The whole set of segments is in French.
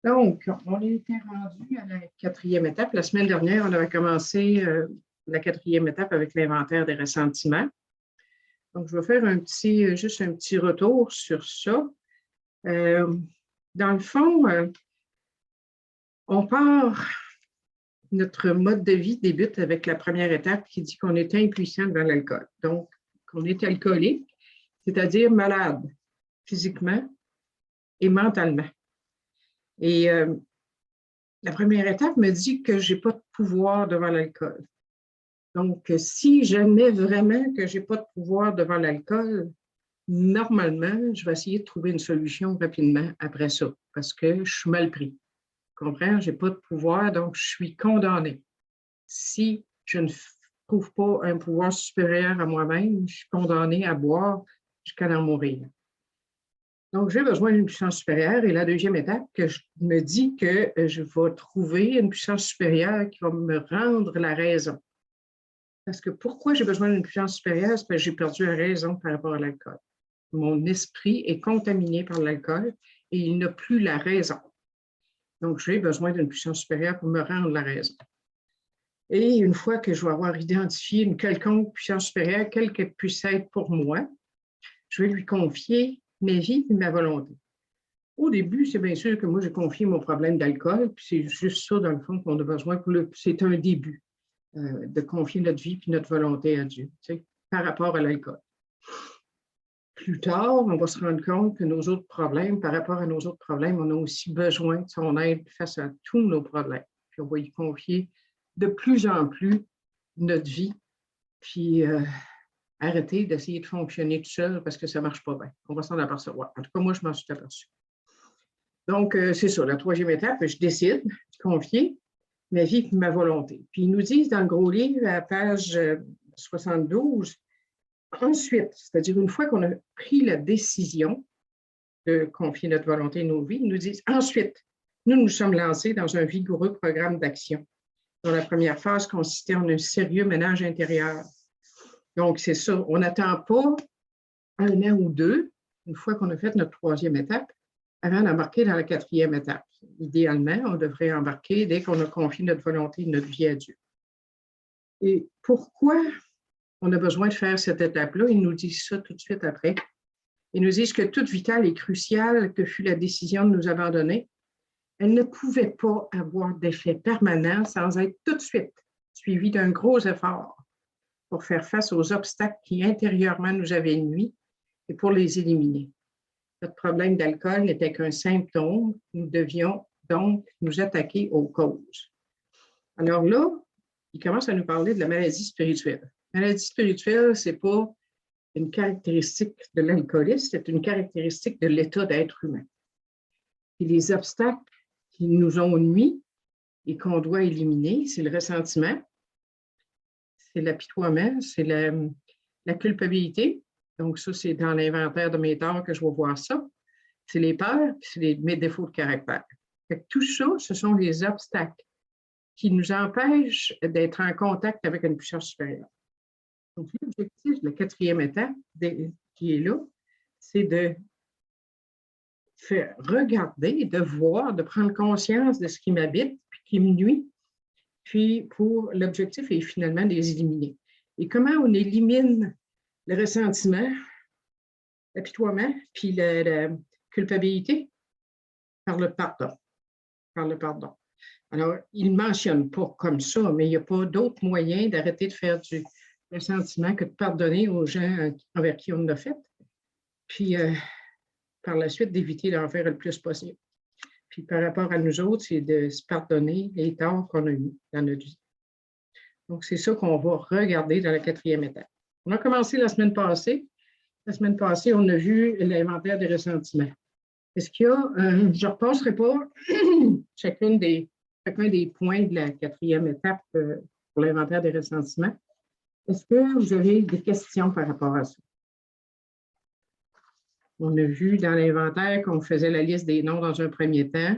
Donc, on était rendu à la 4e étape. La semaine dernière, on avait commencé la 4e étape avec l'inventaire des ressentiments. Donc, je vais faire juste un petit retour sur ça. Dans le fond, notre mode de vie débute avec la première étape qui dit qu'on est impuissant devant l'alcool. Donc, qu'on est alcoolique, c'est-à-dire malade physiquement et mentalement. Et la première étape me dit que je n'ai pas de pouvoir devant l'alcool. Donc, si j'admets vraiment que je n'ai pas de pouvoir devant l'alcool, normalement, je vais essayer de trouver une solution rapidement après ça, parce que je suis mal pris. Tu comprends? Je n'ai pas de pouvoir, donc je suis condamnée. Si je ne trouve pas un pouvoir supérieur à moi-même, je suis condamnée à boire jusqu'à en mourir. Donc, j'ai besoin d'une puissance supérieure. Et la deuxième étape, me dit que je vais trouver une puissance supérieure qui va me rendre la raison. Parce que pourquoi j'ai besoin d'une puissance supérieure? C'est parce que j'ai perdu la raison par rapport à l'alcool. Mon esprit est contaminé par l'alcool et il n'a plus la raison. Donc, j'ai besoin d'une puissance supérieure pour me rendre la raison. Et une fois que je vais avoir identifié une quelconque puissance supérieure, quelle qu'elle puisse être pour moi, je vais lui confier mes vies et ma volonté. Au début, c'est bien sûr que moi, j'ai confié mon problème d'alcool, puis c'est juste ça, dans le fond, qu'on a besoin. C'est un début de confier notre vie et notre volonté à Dieu, tu sais, par rapport à l'alcool. Plus tard, on va se rendre compte que nos autres problèmes, par rapport à nos autres problèmes, on a aussi besoin de son aide face à tous nos problèmes. Puis on va y confier de plus en plus notre vie, puis arrêter d'essayer de fonctionner tout seul parce que ça ne marche pas bien. On va s'en apercevoir. En tout cas, moi, je m'en suis aperçue. Donc, c'est ça, la troisième étape, je décide de confier ma vie et ma volonté. Puis ils nous disent dans le gros livre, à page 72, ensuite, c'est-à-dire une fois qu'on a pris la décision de confier notre volonté et nos vies, ils nous disent ensuite, nous sommes lancés dans un vigoureux programme d'action, dont la première phase consistait en un sérieux ménage intérieur. Donc, c'est ça, on n'attend pas un an ou deux, une fois qu'on a fait notre troisième étape, avant d'embarquer dans la quatrième étape. Idéalement, on devrait embarquer dès qu'on a confié notre volonté et notre vie à Dieu. Et pourquoi on a besoin de faire cette étape-là? Ils nous disent ça tout de suite après. Ils nous disent que toute vitale et cruciale que fut la décision de nous abandonner, elle ne pouvait pas avoir d'effet permanent sans être tout de suite suivie d'un gros effort pour faire face aux obstacles qui intérieurement nous avaient nui et pour les éliminer. Notre problème d'alcool n'était qu'un symptôme. Nous devions donc nous attaquer aux causes. Alors là, il commence à nous parler de la maladie spirituelle. La maladie spirituelle, ce n'est pas une caractéristique de l'alcoolisme, c'est une caractéristique de l'état d'être humain. Et les obstacles qui nous ont nui et qu'on doit éliminer, c'est le ressentiment, c'est l'apitoiement, c'est la culpabilité. Donc, ça, c'est dans l'inventaire de mes torts que je vais voir ça. C'est les peurs, puis c'est mes défauts de caractère. Tout ça, ce sont les obstacles qui nous empêchent d'être en contact avec une puissance supérieure. Donc, l'objectif de la quatrième étape qui est là, c'est de faire regarder, de voir, de prendre conscience de ce qui m'habite, puis qui me nuit. Puis, l'objectif est finalement de les éliminer. Et comment on élimine le ressentiment, l'apitoiement, puis la culpabilité? Par le pardon. Par le pardon. Alors, il ne mentionne pas comme ça, mais il n'y a pas d'autre moyen d'arrêter de faire du ressentiment que de pardonner aux gens envers qui on l'a fait. Puis, par la suite, d'éviter d'en faire le plus possible. Puis, par rapport à nous autres, c'est de se pardonner les torts qu'on a eus dans notre vie. Donc, c'est ça qu'on va regarder dans la quatrième étape. On a commencé la semaine passée. La semaine passée, on a vu l'inventaire des ressentiments. Est-ce qu'il y a, je ne repasserai pas chacun des points de la quatrième étape pour l'inventaire des ressentiments. Est-ce que vous avez des questions par rapport à ça? On a vu dans l'inventaire qu'on faisait la liste des noms dans un premier temps.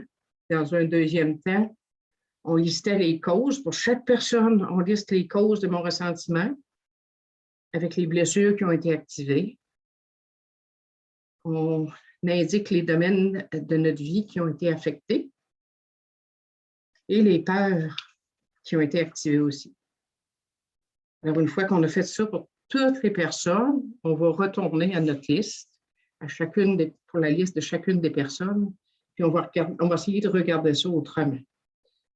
Dans un deuxième temps, on listait les causes. Pour chaque personne, on liste les causes de mon ressentiment avec les blessures qui ont été activées. On indique les domaines de notre vie qui ont été affectés et les peurs qui ont été activées aussi. Alors, une fois qu'on a fait ça pour toutes les personnes, on va retourner à notre liste, pour la liste de chacune des personnes, puis on va essayer de regarder ça autrement.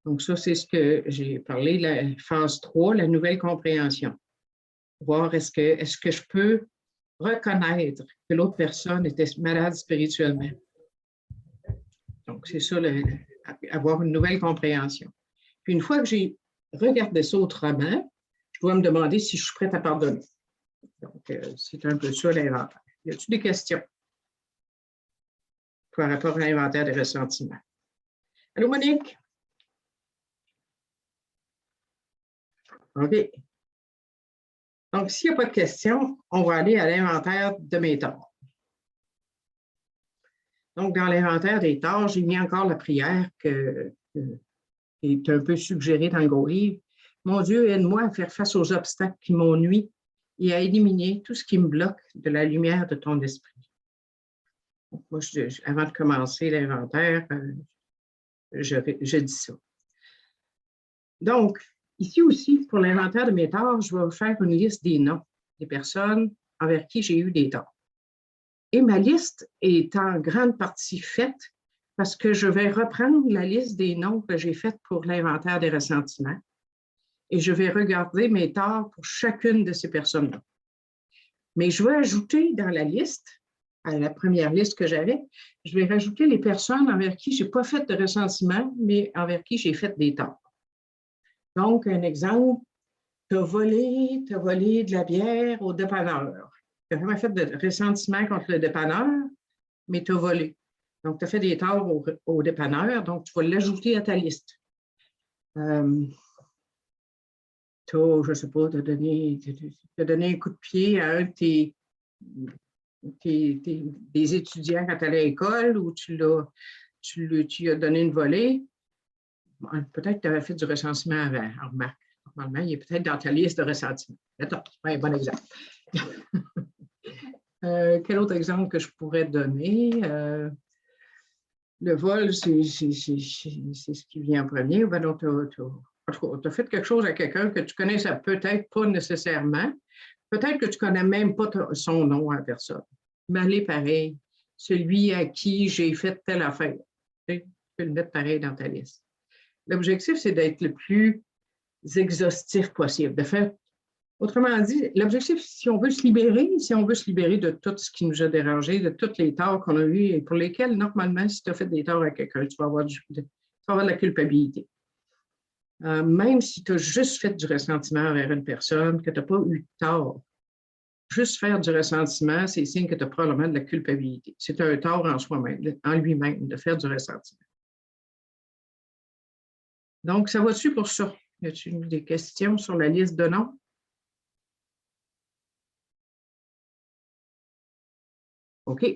Donc, ça, c'est ce que j'ai parlé, la phase 3, la nouvelle compréhension. Voir est-ce que je peux reconnaître que l'autre personne était malade spirituellement. Donc, c'est ça, avoir une nouvelle compréhension. Puis, une fois que j'ai regardé ça autrement, je dois me demander si je suis prête à pardonner. Donc, c'est un peu ça l'inventaire. Y a-t-il des questions par rapport à l'inventaire des ressentiments? Allô, Monique? OK. Donc, s'il n'y a pas de questions, on va aller à l'inventaire de mes torts. Donc, dans l'inventaire des torts, j'ai mis encore la prière qui est un peu suggérée dans le gros livre. Mon Dieu, aide-moi à faire face aux obstacles qui m'ennuient et à éliminer tout ce qui me bloque de la lumière de ton esprit. Donc, moi, avant de commencer l'inventaire, je dis ça. Donc, ici aussi, pour l'inventaire de mes torts, je vais vous faire une liste des noms des personnes envers qui j'ai eu des torts. Et ma liste est en grande partie faite parce que je vais reprendre la liste des noms que j'ai faite pour l'inventaire des ressentiments et je vais regarder mes torts pour chacune de ces personnes-là. Mais je vais ajouter dans la liste, à la première liste que j'avais, je vais rajouter les personnes envers qui je n'ai pas fait de ressentiment, mais envers qui j'ai fait des torts. Donc, un exemple, tu as volé de la bière au dépanneur. Tu n'as jamais fait de ressentiment contre le dépanneur, mais tu as volé. Donc, tu as fait des torts au dépanneur, donc tu vas l'ajouter à ta liste. Tu as, je ne sais pas, tu as donné un coup de pied à un de des étudiants quand tu allais à l'école ou tu lui as donné une volée. Peut-être que tu avais fait du ressentiment avant. En remarque, normalement, il est peut-être dans ta liste de ressentiments. Attends, c'est un bon exemple. Quel autre exemple que je pourrais donner? Le vol, c'est ce qui vient en premier. Ben, donc, tu as fait quelque chose à quelqu'un que tu connaissais peut-être pas nécessairement. Peut-être que tu ne connais même pas son nom à la personne. Mais elle est pareil. Celui à qui j'ai fait telle affaire. Tu peux le mettre pareil dans ta liste. L'objectif, c'est d'être le plus exhaustif possible. De faire, autrement dit, l'objectif, si on veut se libérer de tout ce qui nous a dérangé, de tous les torts qu'on a eus et pour lesquels, normalement, si tu as fait des torts à quelqu'un, tu vas avoir de la culpabilité. Même si tu as juste fait du ressentiment envers une personne, que tu n'as pas eu de tort, juste faire du ressentiment, c'est signe que tu as probablement de la culpabilité. C'est un tort en soi-même, en lui-même, de faire du ressentiment. Donc, ça va-tu pour ça? Y a-t-il des questions sur la liste de noms? OK.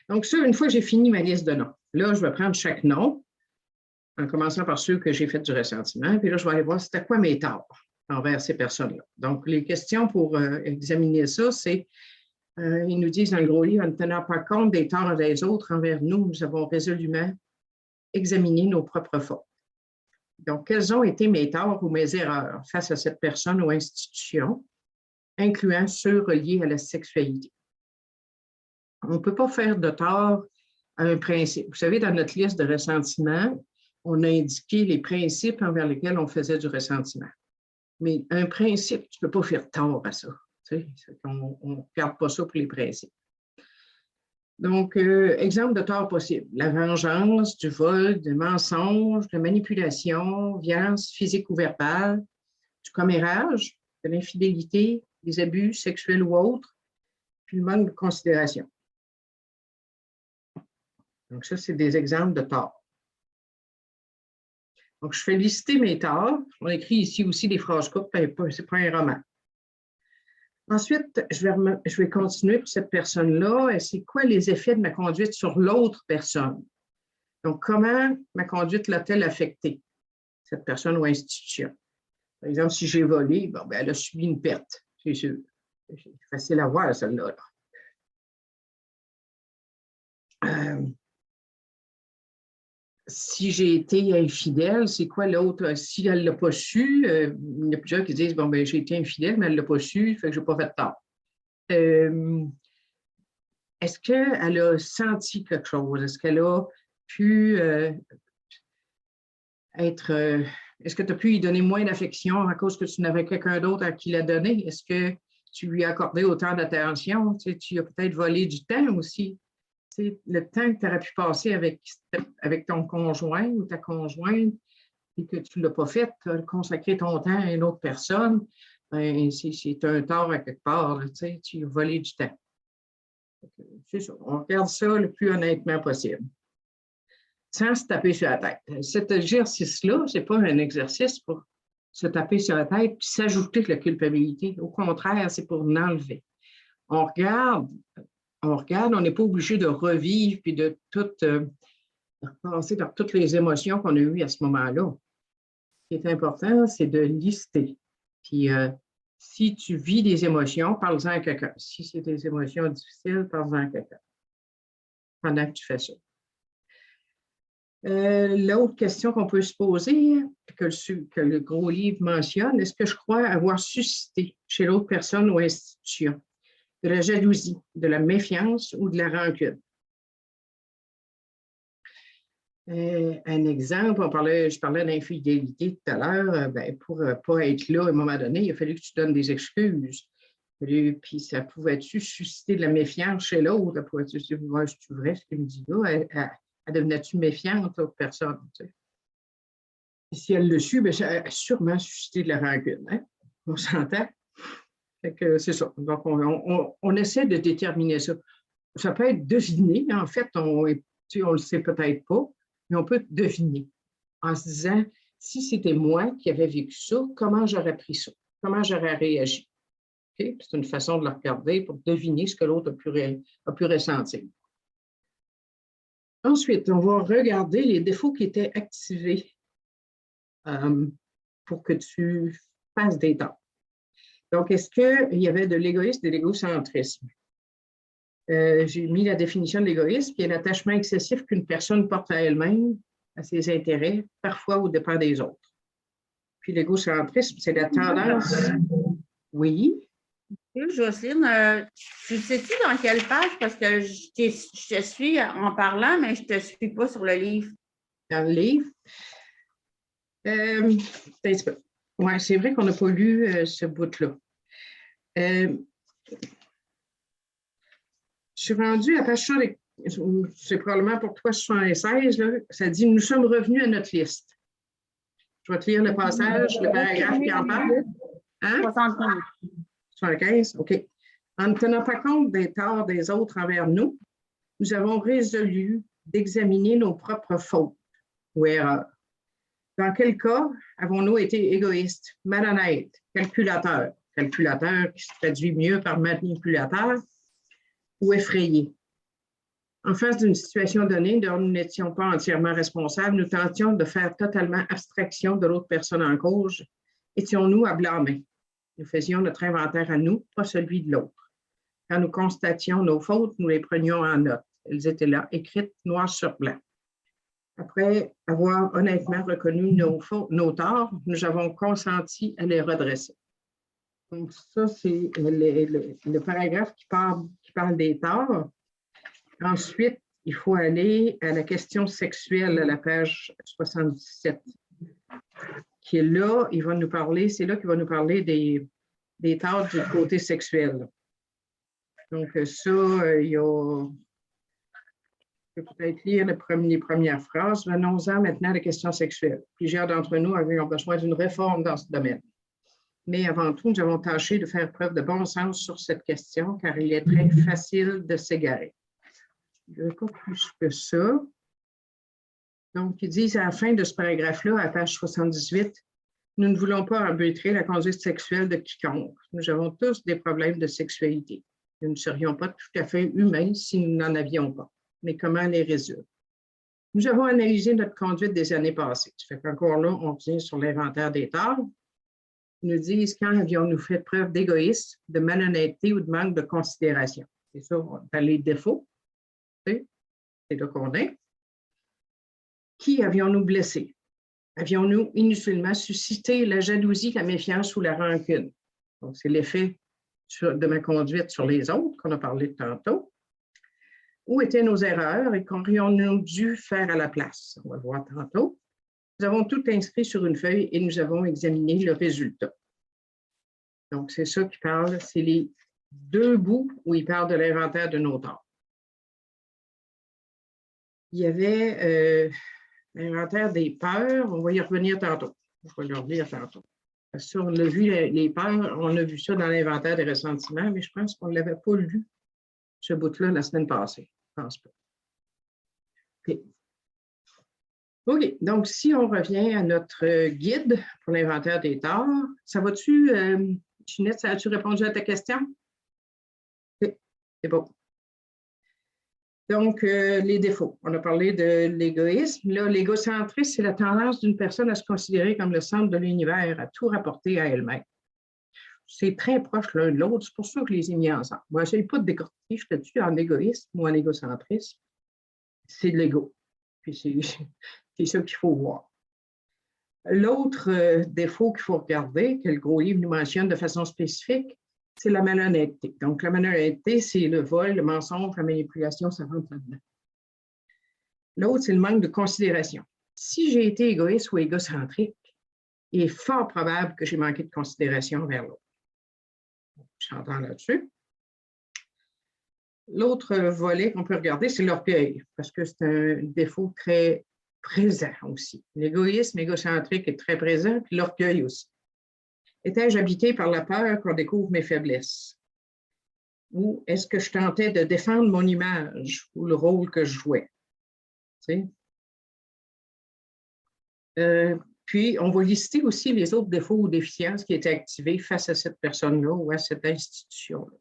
Donc, ça, une fois que j'ai fini ma liste de noms, là, je vais prendre chaque nom, en commençant par ceux que j'ai fait du ressentiment, puis là, je vais aller voir c'était quoi mes torts envers ces personnes-là. Donc, les questions pour examiner ça, c'est, ils nous disent dans le gros livre, en ne tenant pas compte des torts des autres envers nous, nous avons résolument examiné nos propres fautes. Donc, quels ont été mes torts ou mes erreurs face à cette personne ou institution, incluant ceux reliés à la sexualité? On ne peut pas faire de tort à un principe. Vous savez, dans notre liste de ressentiments, on a indiqué les principes envers lesquels on faisait du ressentiment. Mais un principe, tu ne peux pas faire tort à ça. Tu sais, on ne regarde pas ça pour les principes. Donc, exemple de tort possible. La vengeance, du vol, du mensonge, de manipulation, violence physique ou verbale, du commérage, de l'infidélité, des abus sexuels ou autres, puis le manque de considération. Donc, ça, c'est des exemples de torts. Donc, je fais lister mes torts. On écrit ici aussi des phrases courtes, c'est pas un roman. Ensuite, je vais continuer pour cette personne-là. C'est quoi les effets de ma conduite sur l'autre personne? Donc, comment ma conduite l'a-t-elle affectée, cette personne ou institution? Par exemple, si j'ai volé, bon, ben, elle a subi une perte, c'est sûr. C'est facile à voir, celle-là. si j'ai été infidèle, c'est quoi l'autre? Si elle ne l'a pas su, il y a plusieurs qui disent, bon, ben j'ai été infidèle, mais elle ne l'a pas su, fait que je n'ai pas fait de tort. Est-ce qu'elle a senti quelque chose? Est-ce qu'elle a pu être... est-ce que tu as pu lui donner moins d'affection à cause que tu n'avais quelqu'un d'autre à qui la donner? Est-ce que tu lui as accordé autant d'attention? Tu as peut-être volé du temps aussi. Le temps que tu aurais pu passer avec ton conjoint ou ta conjointe et que tu ne l'as pas fait, tu as consacré ton temps à une autre personne, ben, c'est un tort à quelque part. Là, tu as volé du temps. C'est ça. On regarde ça le plus honnêtement possible, sans se taper sur la tête. Cet exercice-là, ce n'est pas un exercice pour se taper sur la tête et s'ajouter de la culpabilité. Au contraire, c'est pour l'enlever. On regarde, on n'est pas obligé de revivre puis de tout passer par toutes les émotions qu'on a eues à ce moment-là. Ce qui est important, c'est de lister. Puis, si tu vis des émotions, parle-en à quelqu'un. Si c'est des émotions difficiles, parle-en à quelqu'un pendant que tu fais ça. L'autre question qu'on peut se poser, que le gros livre mentionne, est-ce que je crois avoir suscité chez l'autre personne ou institution de la jalousie, de la méfiance ou de la rancune? Un exemple, je parlais d'infidélité tout à l'heure, pour ne pas être là à un moment donné, il a fallu que tu donnes des excuses. Puis ça pouvait-tu susciter de la méfiance chez l'autre? Ça pouvait-tu dire, ouais, c'est vrai ce qu'il me dit là? Elle devenait-tu méfiante, l'autre personne? Tu sais? Si elle le su, bien, ça a sûrement suscité de la rancune. Hein? On s'entend? C'est ça. Donc, on essaie de déterminer ça. Ça peut être deviné. En fait, on le sait peut-être pas, mais on peut deviner en se disant, si c'était moi qui avais vécu ça, comment j'aurais pris ça? Comment j'aurais réagi? Okay? C'est une façon de le regarder pour deviner ce que l'autre a pu ressentir. Ensuite, on va regarder les défauts qui étaient activés pour que tu fasses des torts. Donc, est-ce qu'il y avait de l'égoïsme et de l'égocentrisme? J'ai mis la définition de l'égoïsme, qui est l'attachement excessif qu'une personne porte à elle-même, à ses intérêts, parfois au dépens des autres. Puis l'égocentrisme, c'est la tendance... Oui? Jocelyne, tu sais-tu dans quelle page? Parce que je te suis en parlant, mais je ne te suis pas sur le livre. Dans le livre? Oui, c'est vrai qu'on n'a pas lu ce bout-là. Je suis rendue à page 60, c'est probablement pour toi 76, là, ça dit « Nous sommes revenus à notre liste ». Je vais te lire le passage, le paragraphe qui en parle. Hein? 75. 75, OK. En ne tenant pas compte des torts des autres envers nous, nous avons résolu d'examiner nos propres fautes ou erreurs. Dans quel cas avons-nous été égoïstes, malhonnêtes, calculateurs qui se traduit mieux par manipulateur, ou effrayés? En face d'une situation donnée dont nous n'étions pas entièrement responsables, nous tentions de faire totalement abstraction de l'autre personne en cause. Étions-nous à blâmer? Nous faisions notre inventaire à nous, pas celui de l'autre. Quand nous constations nos fautes, nous les prenions en note. Elles étaient là, écrites noir sur blanc. Après avoir honnêtement reconnu nos torts, nous avons consenti à les redresser. Donc, ça, c'est le paragraphe qui parle des torts. Ensuite, il faut aller à la question sexuelle à la page 77, qui est là, c'est là qu'il va nous parler des torts du côté sexuel. Donc, ça, il y a... Je peux peut-être lire les premières phrases. Venons-en maintenant à la question sexuelle. Plusieurs d'entre nous avaient besoin d'une réforme dans ce domaine. Mais avant tout, nous avons tâché de faire preuve de bon sens sur cette question, car il est très facile de s'égarer. Je ne vais pas plus que ça. Donc, ils disent à la fin de ce paragraphe-là, à page 78, « Nous ne voulons pas arbitrer la conduite sexuelle de quiconque. Nous avons tous des problèmes de sexualité. Nous ne serions pas tout à fait humains si nous n'en avions pas. Mais comment les résoudre? Nous avons analysé notre conduite des années passées. Ça fait qu'encore là, on revient sur l'inventaire des torts. Ils nous disent quand avions-nous fait preuve d'égoïsme, de malhonnêteté ou de manque de considération. C'est ça, on a les défauts. c'est là qu'on est. Qui avions-nous blessé? Avions-nous inutilement suscité la jalousie, la méfiance ou la rancune? Donc, c'est l'effet de ma conduite sur les autres qu'on a parlé tantôt. Où étaient nos erreurs et qu'aurions-nous dû faire à la place? On va le voir tantôt. Nous avons tout inscrit sur une feuille et nous avons examiné le résultat. Donc, c'est ça qui parle, c'est les deux bouts où il parle de l'inventaire de nos torts. Il y avait l'inventaire des peurs, on va y revenir tantôt. Je vais le relire tantôt. Parce qu'on a vu les peurs, on a vu ça dans l'inventaire des ressentiments, mais je pense qu'on ne l'avait pas lu, ce bout-là, la semaine passée. Je ne pense pas. OK. OK. Donc, si on revient à notre guide pour l'inventaire des torts, ça va-tu, Ginette, as-tu répondu à ta question? OK. C'est bon. Donc, les défauts. On a parlé de l'égoïsme. Là, l'égocentrisme, c'est la tendance d'une personne à se considérer comme le centre de l'univers, à tout rapporter à elle-même. C'est très proche l'un de l'autre, c'est pour ça que je les ai mis ensemble. Moi, je n'essaie pas de décortiquer, je te dis en égoïsme ou en égocentrisme. C'est de l'ego. Puis c'est ça qu'il faut voir. L'autre défaut qu'il faut regarder, que le gros livre nous mentionne de façon spécifique, c'est la malhonnêteté. Donc, la malhonnêteté, c'est le vol, le mensonge, la manipulation, ça rentre là-dedans. L'autre, c'est le manque de considération. Si j'ai été égoïste ou égocentrique, il est fort probable que j'ai manqué de considération envers l'autre. J'entends là-dessus. L'autre volet qu'on peut regarder, c'est l'orgueil, parce que c'est un défaut très présent aussi. L'égoïsme égocentrique est très présent, puis l'orgueil aussi. Étais-je habité par la peur qu'on découvre mes faiblesses? Ou est-ce que je tentais de défendre mon image ou le rôle que je jouais? Tu sais? Puis, on va lister aussi les autres défauts ou déficiences qui étaient activés face à cette personne-là ou à cette institution-là.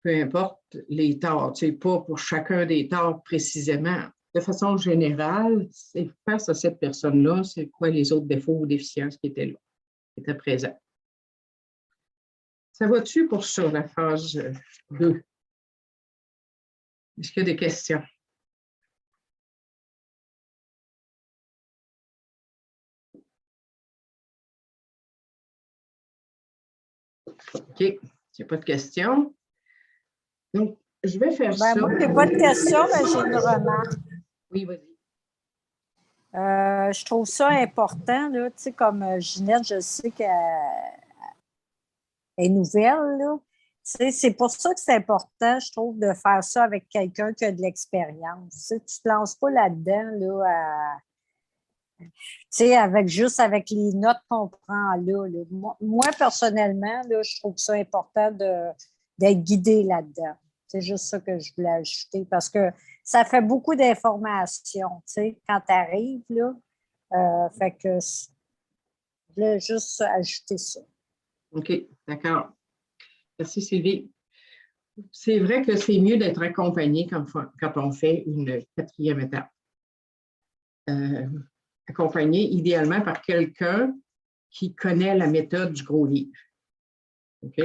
Peu importe les torts, tu sais, pas pour chacun des torts précisément. De façon générale, c'est face à cette personne-là, c'est quoi les autres défauts ou déficiences qui étaient là, qui étaient présents. Ça va-tu pour ça, la phase 2? Est-ce qu'il y a des questions? OK, il n'y a pas de questions. Donc, je vais faire ça. Moi, je n'ai pas de questions, mais j'ai une remarque. Oui, vas-y. Je trouve ça important, là, tu sais, comme Ginette, je sais qu'elle est nouvelle, là. C'est pour ça que c'est important, je trouve, de faire ça avec quelqu'un qui a de l'expérience. Tu ne te lances pas là-dedans, là, juste avec les notes qu'on prend là. Moi, personnellement, là, je trouve ça important d'être guidé là-dedans. C'est juste ça que je voulais ajouter parce que ça fait beaucoup d'informations, tu sais, quand tu arrives, là. Fait que je voulais juste ajouter ça. OK, d'accord. Merci, Sylvie. C'est vrai que c'est mieux d'être accompagné quand on fait une 4e étape. Accompagné idéalement par quelqu'un qui connaît la méthode du gros livre. OK?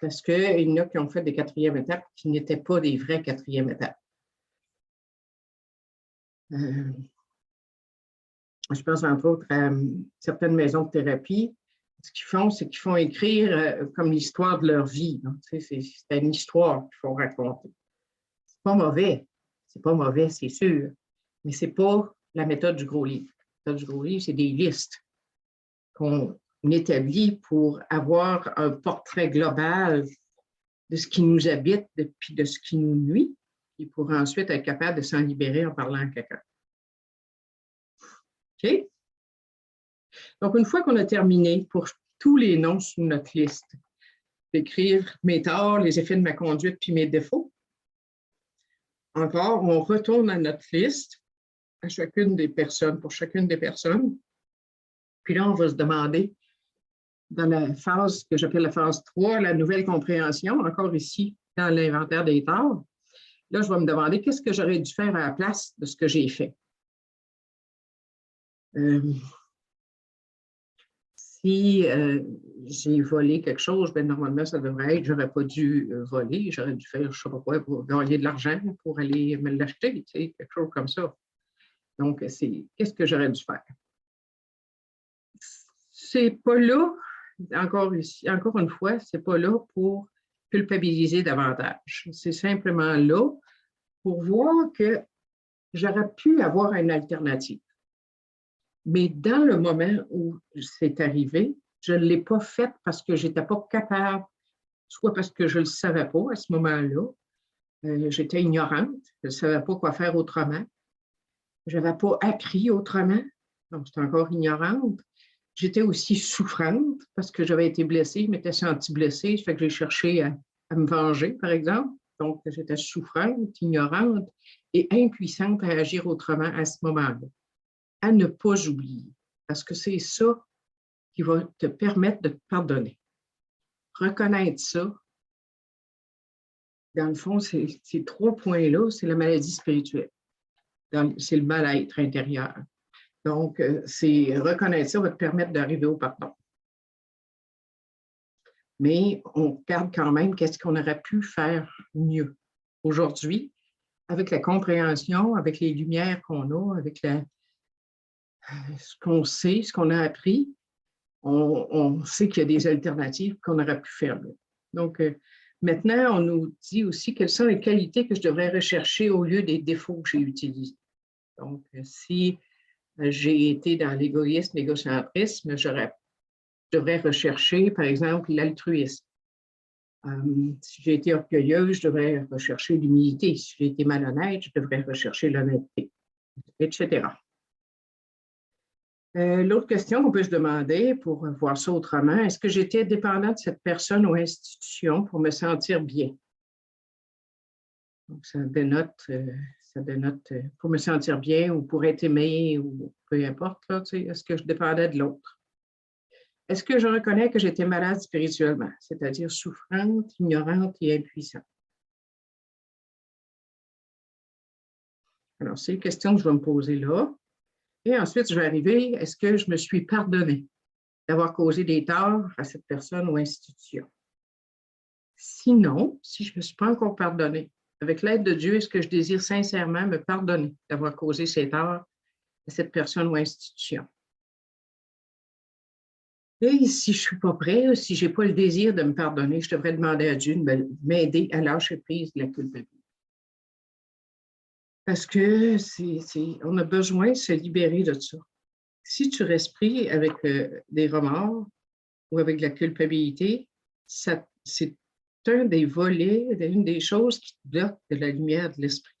Parce qu'il y en a qui ont fait des 4e étapes qui n'étaient pas des vraies 4e étapes. Je pense entre autres à certaines maisons de thérapie. Ce qu'ils font, c'est qu'ils font écrire comme l'histoire de leur vie. C'est une histoire qu'il faut raconter. C'est pas mauvais, c'est sûr, mais c'est pas la méthode du gros livre. La méthode du gros livre, c'est des listes qu'on établit pour avoir un portrait global de ce qui nous habite, puis de ce qui nous nuit, et pour ensuite être capable de s'en libérer en parlant à quelqu'un. OK? Donc, une fois qu'on a terminé pour tous les noms sur notre liste, d'écrire mes torts, les effets de ma conduite, puis mes défauts, encore, on retourne à notre liste, à chacune des personnes, pour chacune des personnes. Puis là, on va se demander, dans la phase que j'appelle la phase 3, la nouvelle compréhension, encore ici, dans l'inventaire des torts, là, je vais me demander qu'est-ce que j'aurais dû faire à la place de ce que j'ai fait. Si j'ai volé quelque chose, ben, normalement, ça devrait être, j'aurais pas dû voler, j'aurais dû faire, je sais pas quoi, pour gagner de l'argent, pour aller me l'acheter, tu sais, quelque chose comme ça. Donc, qu'est-ce que j'aurais dû faire? C'est pas là, encore une fois, c'est pas là pour culpabiliser davantage. C'est simplement là pour voir que j'aurais pu avoir une alternative. Mais dans le moment où c'est arrivé, je ne l'ai pas fait parce que je n'étais pas capable, soit parce que je ne le savais pas à ce moment-là, j'étais ignorante, je ne savais pas quoi faire autrement, je n'avais pas appris autrement, donc j'étais encore ignorante. J'étais aussi souffrante parce que j'avais été blessée, je m'étais sentie blessée, ça fait que j'ai cherché à me venger, par exemple. Donc, j'étais souffrante, ignorante et impuissante à agir autrement à ce moment-là. À ne pas oublier, parce que c'est ça qui va te permettre de te pardonner. Reconnaître ça, dans le fond, ces 3 points-là, c'est la maladie spirituelle. C'est le mal-être intérieur. Donc, c'est reconnaître ça va te permettre d'arriver au pardon. Mais on regarde quand même qu'est-ce qu'on aurait pu faire mieux. Aujourd'hui, avec la compréhension, avec les lumières qu'on a, avec ce qu'on sait, ce qu'on a appris, on sait qu'il y a des alternatives qu'on aurait pu faire mieux. Donc, maintenant, on nous dit aussi quelles sont les qualités que je devrais rechercher au lieu des défauts que j'ai utilisés. Donc, si j'ai été dans l'égoïsme, l'égocentrisme, je devrais rechercher, par exemple, l'altruisme. Si j'ai été orgueilleuse, je devrais rechercher l'humilité. Si j'ai été malhonnête, je devrais rechercher l'honnêteté, etc. L'autre question qu'on peut se demander pour voir ça autrement, est-ce que j'étais dépendante de cette personne ou institution pour me sentir bien? Donc, ça dénote pour me sentir bien ou pour être aimé ou peu importe, là, tu sais, est-ce que je dépendais de l'autre? Est-ce que je reconnais que j'étais malade spirituellement, c'est-à-dire souffrante, ignorante et impuissante? Alors, c'est les questions que je vais me poser là. Et ensuite, je vais arriver, est-ce que je me suis pardonnée d'avoir causé des torts à cette personne ou institution? Sinon, si je ne me suis pas encore pardonnée, avec l'aide de Dieu, est-ce que je désire sincèrement me pardonner d'avoir causé ces torts à cette personne ou institution? Et si je ne suis pas prêt, si je n'ai pas le désir de me pardonner, je devrais demander à Dieu de m'aider à lâcher prise de la culpabilité. Parce que on a besoin de se libérer de ça. Si tu restes pris avec des remords ou avec de la culpabilité, c'est un des volets, une des choses qui te bloque de la lumière de l'esprit.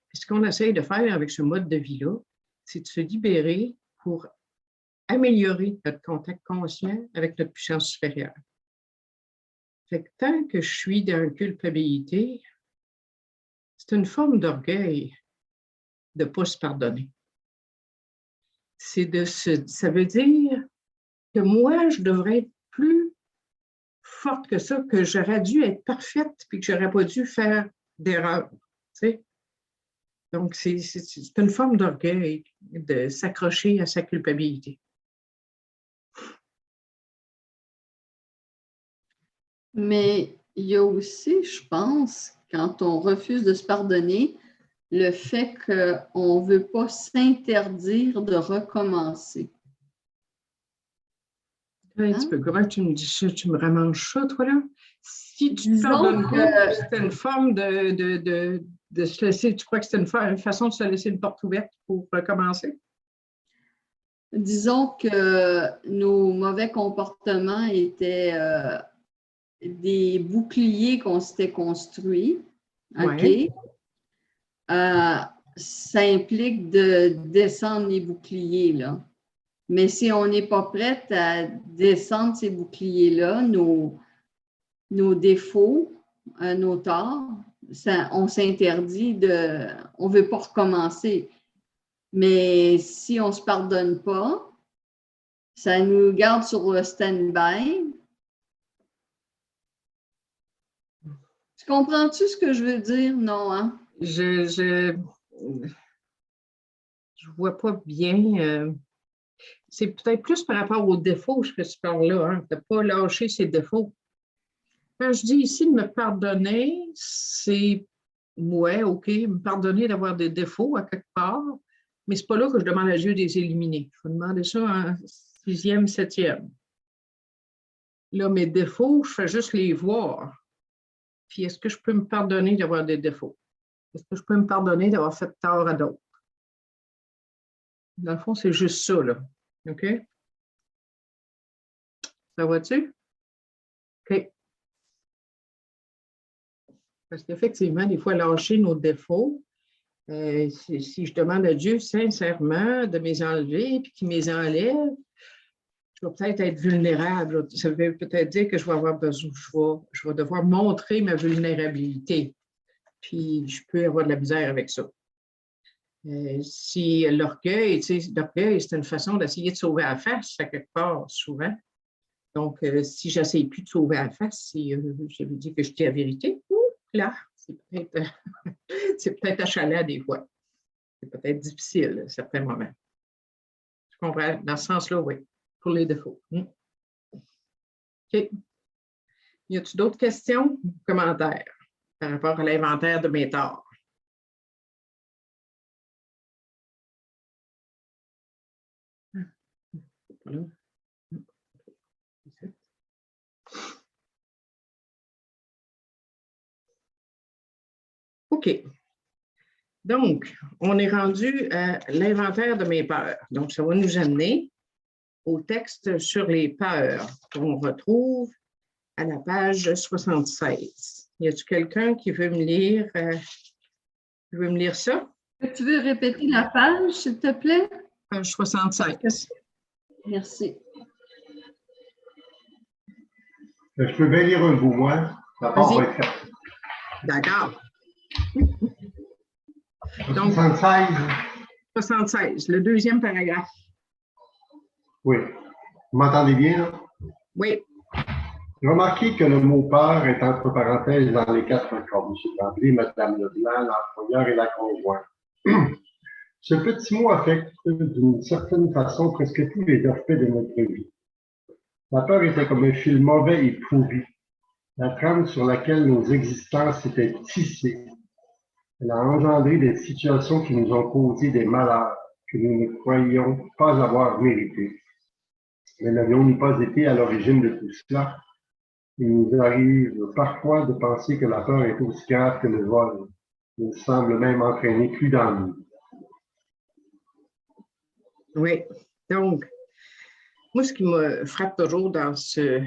Puis ce qu'on essaye de faire avec ce mode de vie-là, c'est de se libérer pour améliorer notre contact conscient avec notre puissance supérieure. Fait que tant que je suis dans la culpabilité, c'est une forme d'orgueil de ne pas se pardonner. Ça veut dire que moi, je devrais être plus forte que ça, que j'aurais dû être parfaite puis que j'aurais pas dû faire d'erreur. Tu sais? Donc, c'est une forme d'orgueil de s'accrocher à sa culpabilité. Mais il y a aussi, je pense, quand on refuse de se pardonner, le fait qu'on ne veut pas s'interdire de recommencer. Un petit peu. Comment tu me dis ça? Tu me ramanges ça, toi, là? Si tu ne Disons pardonnes que- pas, c'est une forme de se laisser, tu crois que c'est une façon de se laisser une porte ouverte pour recommencer? Disons que nos mauvais comportements étaient des boucliers qu'on s'était construits. OK? Ouais. Ça implique de descendre les boucliers, là. Mais si on n'est pas prête à descendre ces boucliers-là, nos défauts, nos torts, on s'interdit on ne veut pas recommencer. Mais si on ne se pardonne pas, ça nous garde sur le stand-by. Tu comprends-tu ce que je veux dire? Non, hein? Je vois pas bien. c'est peut-être plus par rapport aux défauts que je parle là, hein, de ne pas lâcher ses défauts. Quand je dis ici de me pardonner, c'est, ouais, OK, me pardonner d'avoir des défauts à quelque part, mais ce n'est pas là que je demande à Dieu de les éliminer. Il faut demander ça en 6e, 7e. Là, mes défauts, je fais juste les voir. Puis, est-ce que je peux me pardonner d'avoir des défauts? Est-ce que je peux me pardonner d'avoir fait tort à d'autres? Dans le fond, c'est juste ça, là. OK? Ça va-tu? OK. Parce qu'effectivement, des fois, lâcher nos défauts, si je demande à Dieu sincèrement de me enlever puis qu'il me les enlève, je vais peut-être être vulnérable. Ça veut peut-être dire que je vais avoir besoin, je vais devoir montrer ma vulnérabilité. Puis je peux avoir de la misère avec ça. Si l'orgueil, tu sais, l'orgueil, c'est une façon d'essayer de sauver la face, à quelque part, souvent. Donc, si j'essaie plus de sauver la face, si je veux dire que je dis la vérité, là, c'est peut-être achalant des fois. C'est peut-être difficile à certains moments. Je comprends. Dans ce sens-là, oui, pour les défauts. OK. Y a-t-il d'autres questions ou commentaires par rapport à l'inventaire de mes torts? Voilà. OK. Donc, on est rendu à l'inventaire de mes peurs. Donc, ça va nous amener au texte sur les peurs qu'on retrouve à la page 76. Y a-t-il quelqu'un qui veut me lire ça? Tu veux répéter la page, s'il te plaît? Page 76. Merci. Je peux bien lire un bout, moi. La part va être faite. D'accord. Donc, 76. 76, le deuxième paragraphe. Oui. Vous m'entendez bien, là? Oui. Remarquez que le mot peur est entre parenthèses dans les 4 cas. M. Tremblay, Mme Leblanc, l'employeur et la conjointe. Ce petit mot affecte d'une certaine façon presque tous les aspects de notre vie. La peur était comme un fil mauvais et pourri, la trame sur laquelle nos existences étaient tissées. Elle a engendré des situations qui nous ont causé des malheurs que nous ne croyions pas avoir mérités. Mais n'avions-nous pas été à l'origine de tout cela? Il nous arrive parfois de penser que la peur est aussi grave que le vol. Il semble même entraîner plus d'ennui. Oui. Donc, moi, ce qui me frappe toujours dans ce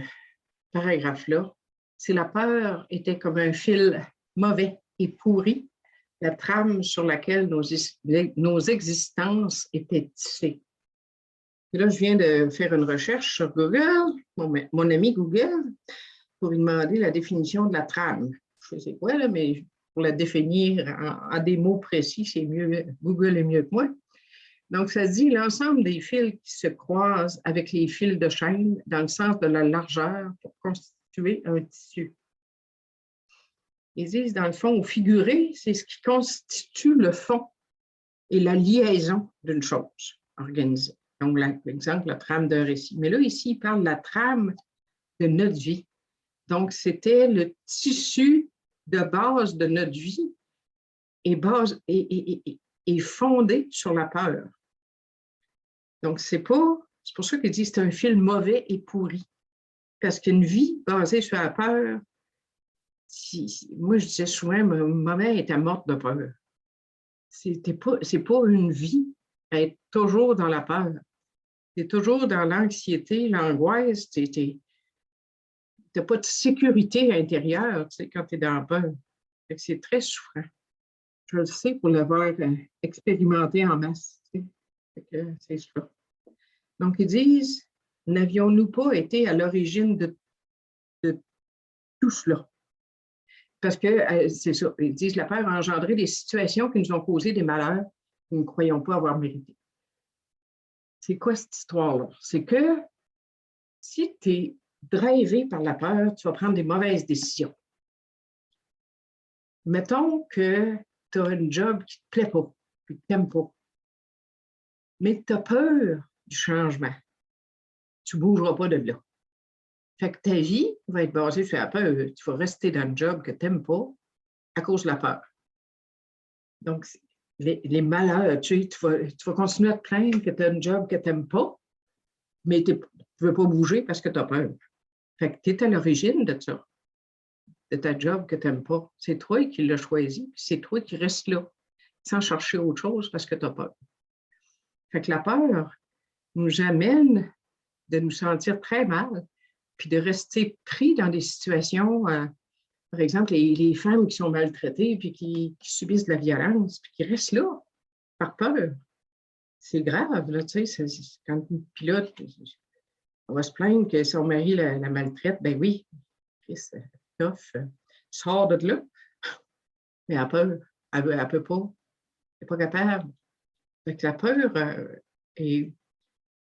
paragraphe-là, c'est la peur était comme un fil mauvais et pourri, la trame sur laquelle nos existences étaient tissées. Et là, je viens de faire une recherche sur Google, mon ami Google, pour lui demander la définition de la trame. Je ne sais quoi, là, mais pour la définir en des mots précis, c'est mieux, Google est mieux que moi. Donc, ça dit l'ensemble des fils qui se croisent avec les fils de chaîne dans le sens de la largeur pour constituer un tissu. Ils disent, dans le fond, au figuré, c'est ce qui constitue le fond et la liaison d'une chose organisée. Donc, par exemple, la trame d'un récit. Mais là, ici, il parle de la trame de notre vie. Donc, c'était le tissu de base de notre vie et fondé sur la peur. Donc, c'est pour ça qu'il dit que c'est un fil mauvais et pourri. Parce qu'une vie basée sur la peur, moi, je disais souvent, ma mère était morte de peur. C'est pas une vie à être toujours dans la peur. Tu es toujours dans l'anxiété, l'angoisse. Tu n'as pas de sécurité intérieure, tu sais, quand tu es dans la peur. C'est très souffrant. Je le sais pour l'avoir expérimenté en masse. Tu sais. C'est ça. Donc, ils disent, n'avions-nous pas été à l'origine de tout cela? Parce que c'est ça, ils disent, la peur a engendré des situations qui nous ont causé des malheurs que nous ne croyons pas avoir mérités. C'est quoi cette histoire-là? C'est que si tu es drivé par la peur, tu vas prendre des mauvaises décisions. Mettons que tu as un job qui ne te plaît pas, que tu n'aimes pas, mais tu as peur du changement. Tu ne bougeras pas de là. Fait que ta vie va être basée sur la peur. Tu vas rester dans le job que tu n'aimes pas à cause de la peur. Donc, les malheurs, tu vas continuer à te plaindre que tu as un job que tu n'aimes pas, mais tu ne veux pas bouger parce que tu as peur. Fait que tu es à l'origine de ça, de ta job que tu n'aimes pas. C'est toi qui l'as choisi, c'est toi qui restes là, sans chercher autre chose parce que tu as peur. Fait que la peur nous amène de nous sentir très mal, puis de rester pris dans des situations, par exemple, les femmes qui sont maltraitées, puis qui subissent de la violence, puis qui restent là, par peur. C'est grave, là, tu sais, quand une pilote, on va se plaindre que son mari la maltraite, ben oui, c'est tough, sort de là, mais elle a peur, elle ne peut pas, elle n'est pas capable. Donc, la peur peut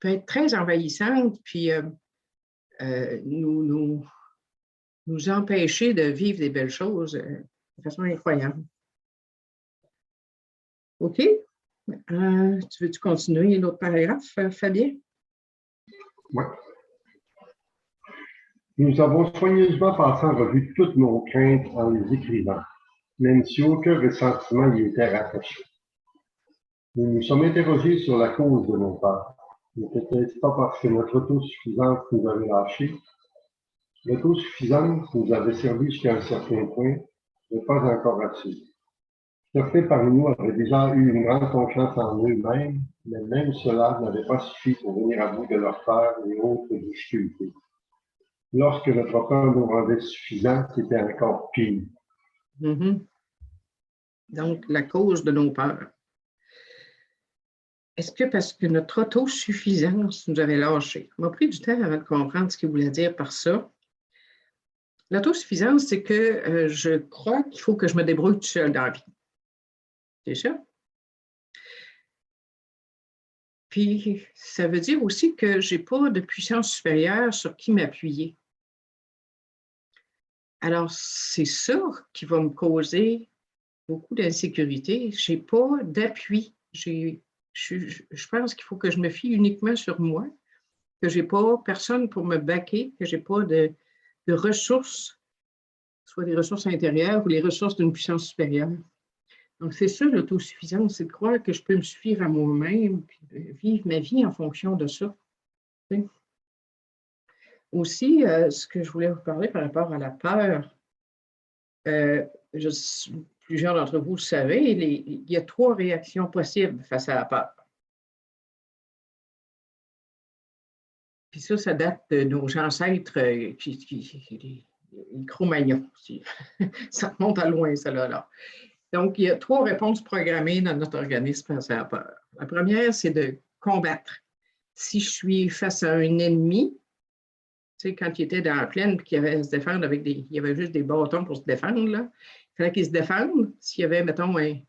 être très envahissante, puis nous empêcher de vivre des belles choses de façon incroyable. OK? Tu veux-tu continuer l'autre paragraphe, Fabien? Oui. Nous avons soigneusement passé en revue toutes nos craintes en les écrivant, même si aucun ressentiment y était rattaché. Nous nous sommes interrogés sur la cause de nos peurs. N'était-ce pas parce que notre autosuffisance nous avait lâchés? L'autosuffisance nous avait servi jusqu'à un certain point, mais pas encore assez. Certains parmi nous avaient déjà eu une grande confiance en eux-mêmes, mais même cela n'avait pas suffi pour venir à bout de leurs peurs et autres difficultés. Lorsque notre peur nous rendait suffisants, c'était encore pire. Mm-hmm. Donc, la cause de nos peurs. Est-ce que parce que notre autosuffisance nous avait lâchés? On m'a pris du temps avant de comprendre ce qu'il voulait dire par ça. L'autosuffisance, c'est que je crois qu'il faut que je me débrouille tout seul dans la vie. C'est ça? Puis, ça veut dire aussi que je n'ai pas de puissance supérieure sur qui m'appuyer. Alors, c'est ça qui va me causer beaucoup d'insécurité. Je n'ai pas d'appui. Je pense qu'il faut que je me fie uniquement sur moi, que je n'ai pas personne pour me baquer, que je n'ai pas de ressources, soit des ressources intérieures ou les ressources d'une puissance supérieure. Donc, c'est ça l'autosuffisance, c'est de croire que je peux me suffire à moi-même et vivre ma vie en fonction de ça. Okay? Aussi, ce que je voulais vous parler par rapport à la peur, plusieurs d'entre vous le savez, il y a 3 réactions possibles face à la peur. Puis ça date de nos ancêtres, les Cro-Magnons. Ça remonte à loin, ça là. Donc, il y a 3 réponses programmées dans notre organisme face à la peur. La première, c'est de combattre. Si je suis face à un ennemi, tu sais, quand il était dans la plaine et qu'il avait à se défendre avec il y avait juste des bâtons pour se défendre, là, il fallait qu'ils se défendent. S'il y avait, mettons, un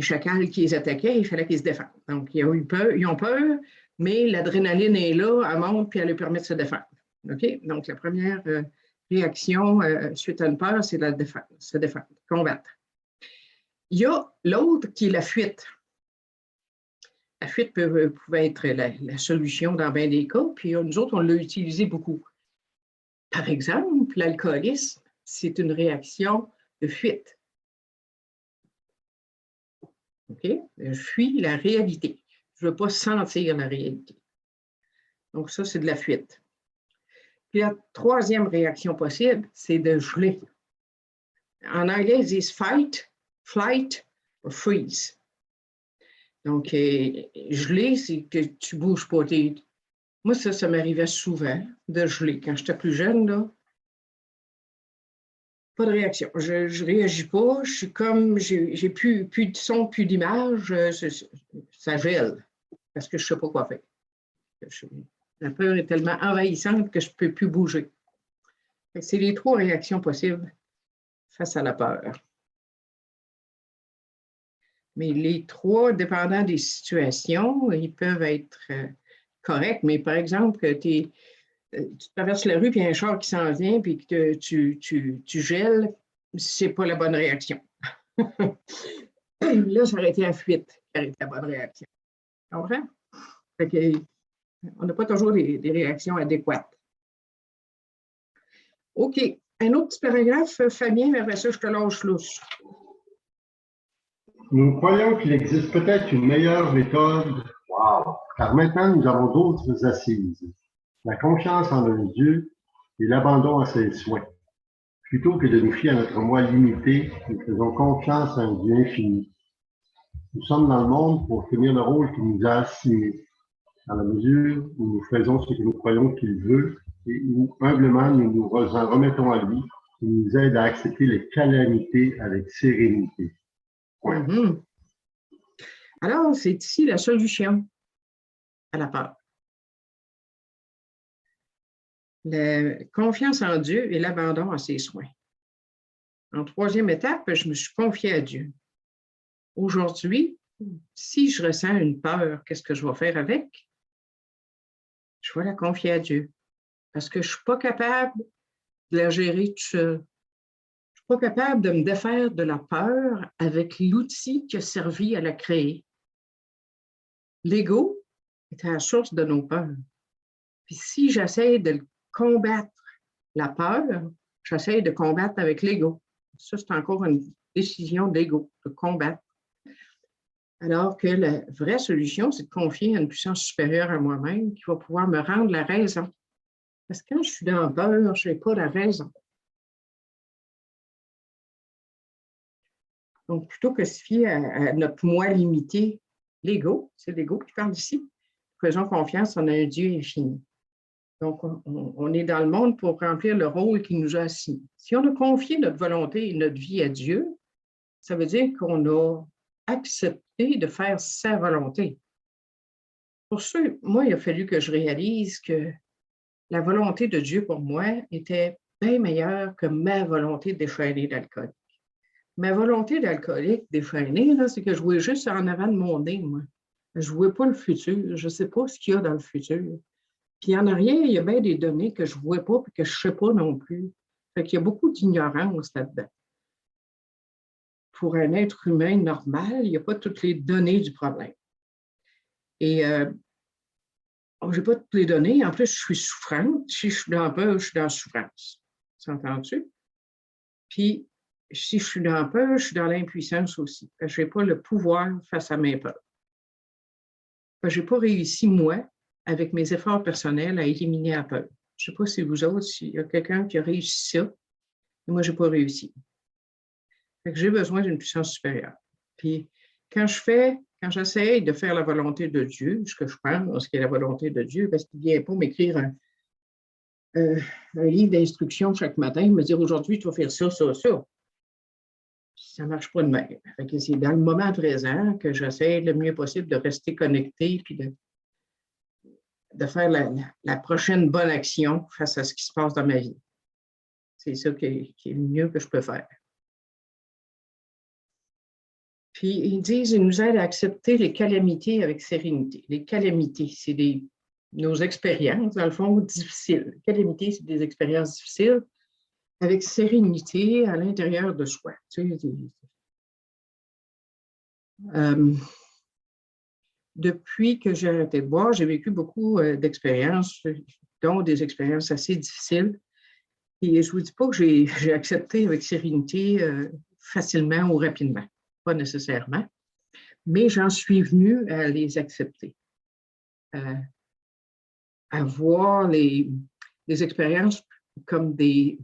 chacal qui les attaquait, il fallait qu'ils se défendent. Donc, ils ont peur, mais l'adrénaline est là, elle monte, puis elle leur permet de se défendre. OK? Donc, la première réaction suite à une peur, c'est de se défendre, combattre. Il y a l'autre qui est la fuite. La fuite pouvait être la solution dans bien des cas, puis nous autres, on l'a utilisé beaucoup. Par exemple, l'alcoolisme, c'est une réaction de fuite. OK? Je fuis la réalité. Je ne veux pas sentir la réalité. Donc, ça, c'est de la fuite. Puis la 3e réaction possible, c'est de geler. En anglais, ils disent fight, flight ou freeze. Donc, geler, c'est que tu ne bouges pas. Moi, ça m'arrivait souvent de geler. Quand j'étais plus jeune, là, pas de réaction. Je ne réagis pas. Je suis comme, j'ai plus de son, plus d'image. Ça gèle parce que je ne sais pas quoi faire. La peur est tellement envahissante que je ne peux plus bouger. C'est les 3 réactions possibles face à la peur. Mais les 3, dépendant des situations, ils peuvent être corrects. Mais par exemple, tu traverses la rue, puis il y a un char qui s'en vient, puis que tu gèles, c'est pas la bonne réaction. Là, ça aurait été la fuite qui aurait été la bonne réaction. Tu comprends? Fait que, on n'a pas toujours des réactions adéquates. OK. Un autre petit paragraphe, Fabien, mais après ça, je te lâche lousse. Nous croyons qu'il existe peut-être une meilleure méthode. Wow! Car maintenant, nous avons d'autres assises. La confiance en un Dieu et l'abandon à ses soins. Plutôt que de nous fier à notre moi limité, nous faisons confiance à un Dieu infini. Nous sommes dans le monde pour tenir le rôle qu'il nous a assigné, dans la mesure où nous faisons ce que nous croyons qu'il veut et où humblement nous nous en remettons à lui. Il nous aide à accepter les calamités avec sérénité. Point. Mhm. Alors, c'est ici la solution à la peur. La confiance en Dieu et l'abandon à ses soins. En troisième étape, je me suis confiée à Dieu. Aujourd'hui, si je ressens une peur, qu'est-ce que je vais faire avec? Je vais la confier à Dieu. Parce que je ne suis pas capable de la gérer tout seul. Je ne suis pas capable de me défaire de la peur avec l'outil qui a servi à la créer. L'ego est à la source de nos peurs. Puis si j'essaie de combattre la peur, j'essaie de combattre avec l'ego. Ça, c'est encore une décision d'ego, de combattre. Alors que la vraie solution, c'est de confier à une puissance supérieure à moi-même qui va pouvoir me rendre la raison. Parce que quand je suis dans la peur, je n'ai pas la raison. Donc, plutôt que se fier à notre moi limité, l'ego, c'est l'ego qui parle ici, faisons confiance en un Dieu infini. Donc, on est dans le monde pour remplir le rôle qu'il nous a assigné. Si on a confié notre volonté et notre vie à Dieu, ça veut dire qu'on a accepté de faire sa volonté. Pour ça, moi, il a fallu que je réalise que la volonté de Dieu pour moi était bien meilleure que ma volonté déchaînée d'alcoolique. Ma volonté d'alcoolique déchaînée, c'est que je jouais juste en avant de mon nez, moi. Je ne jouais pas le futur. Je ne sais pas ce qu'il y a dans le futur. Puis en arrière, il y a bien des données que je ne vois pas et que je ne sais pas non plus. Fait qu'il y a beaucoup d'ignorance là-dedans. Pour un être humain normal, il n'y a pas toutes les données du problème. Et je n'ai pas toutes les données. En plus, je suis souffrante. Si je suis dans la peur, je suis dans la souffrance. S'entends-tu? Puis, si je suis dans la peur, je suis dans l'impuissance aussi. Je n'ai pas le pouvoir face à mes peurs. Je n'ai pas réussi, moi, avec mes efforts personnels, à éliminer la peur. Je ne sais pas si vous autres, s'il y a quelqu'un qui a réussi ça, mais moi, je n'ai pas réussi. Fait que j'ai besoin d'une puissance supérieure. Puis, quand j'essaie de faire la volonté de Dieu, ce que je pense qui est la volonté de Dieu, parce qu'il ne vient pas m'écrire un livre d'instruction chaque matin, me dire aujourd'hui, tu vas faire ça, ça, ça. Ça ne marche pas de même. Fait que c'est dans le moment présent que j'essaie le mieux possible de rester connecté puis de faire la prochaine bonne action face à ce qui se passe dans ma vie. C'est ça qui est le mieux que je peux faire. Puis ils disent, ils nous aident à accepter les calamités avec sérénité. Les calamités, c'est nos expériences, dans le fond, difficiles. Les calamités, c'est des expériences difficiles avec sérénité à l'intérieur de soi. Tu sais, depuis que j'ai arrêté de boire, j'ai vécu beaucoup d'expériences, dont des expériences assez difficiles. Et je ne vous dis pas que j'ai accepté avec sérénité facilement ou rapidement, pas nécessairement, mais j'en suis venue à les accepter, à voir les expériences comme des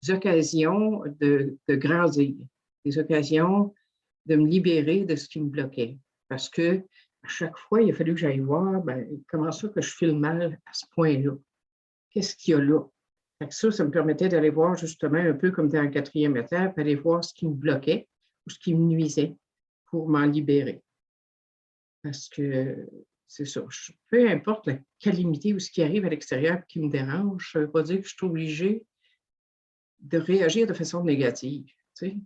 occasions de grandir, des occasions de me libérer de ce qui me bloquait. Parce que à chaque fois, il a fallu que j'aille voir comment ça que je file mal à ce point-là. Qu'est-ce qu'il y a là? Ça me permettait d'aller voir justement un peu comme dans la quatrième étape, aller voir ce qui me bloquait ou ce qui me nuisait pour m'en libérer. Parce que c'est ça, peu importe la calamité ou ce qui arrive à l'extérieur qui me dérange, ça ne veut pas dire que je suis obligée de réagir de façon négative. Tu sais?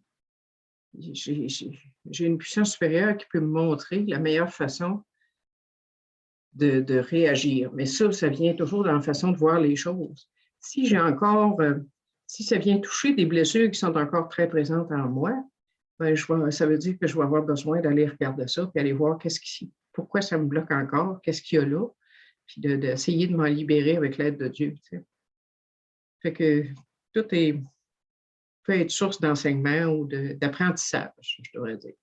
J'ai une puissance supérieure qui peut me montrer la meilleure façon de réagir. Mais ça vient toujours dans la façon de voir les choses. Si ça vient toucher des blessures qui sont encore très présentes en moi, ça veut dire que je vais avoir besoin d'aller regarder ça et aller voir qu'est-ce qui pourquoi ça me bloque encore, qu'est-ce qu'il y a là, puis d'essayer de m'en libérer avec l'aide de Dieu. Tu sais. Fait que tout peut être source d'enseignement ou d'apprentissage, je devrais dire.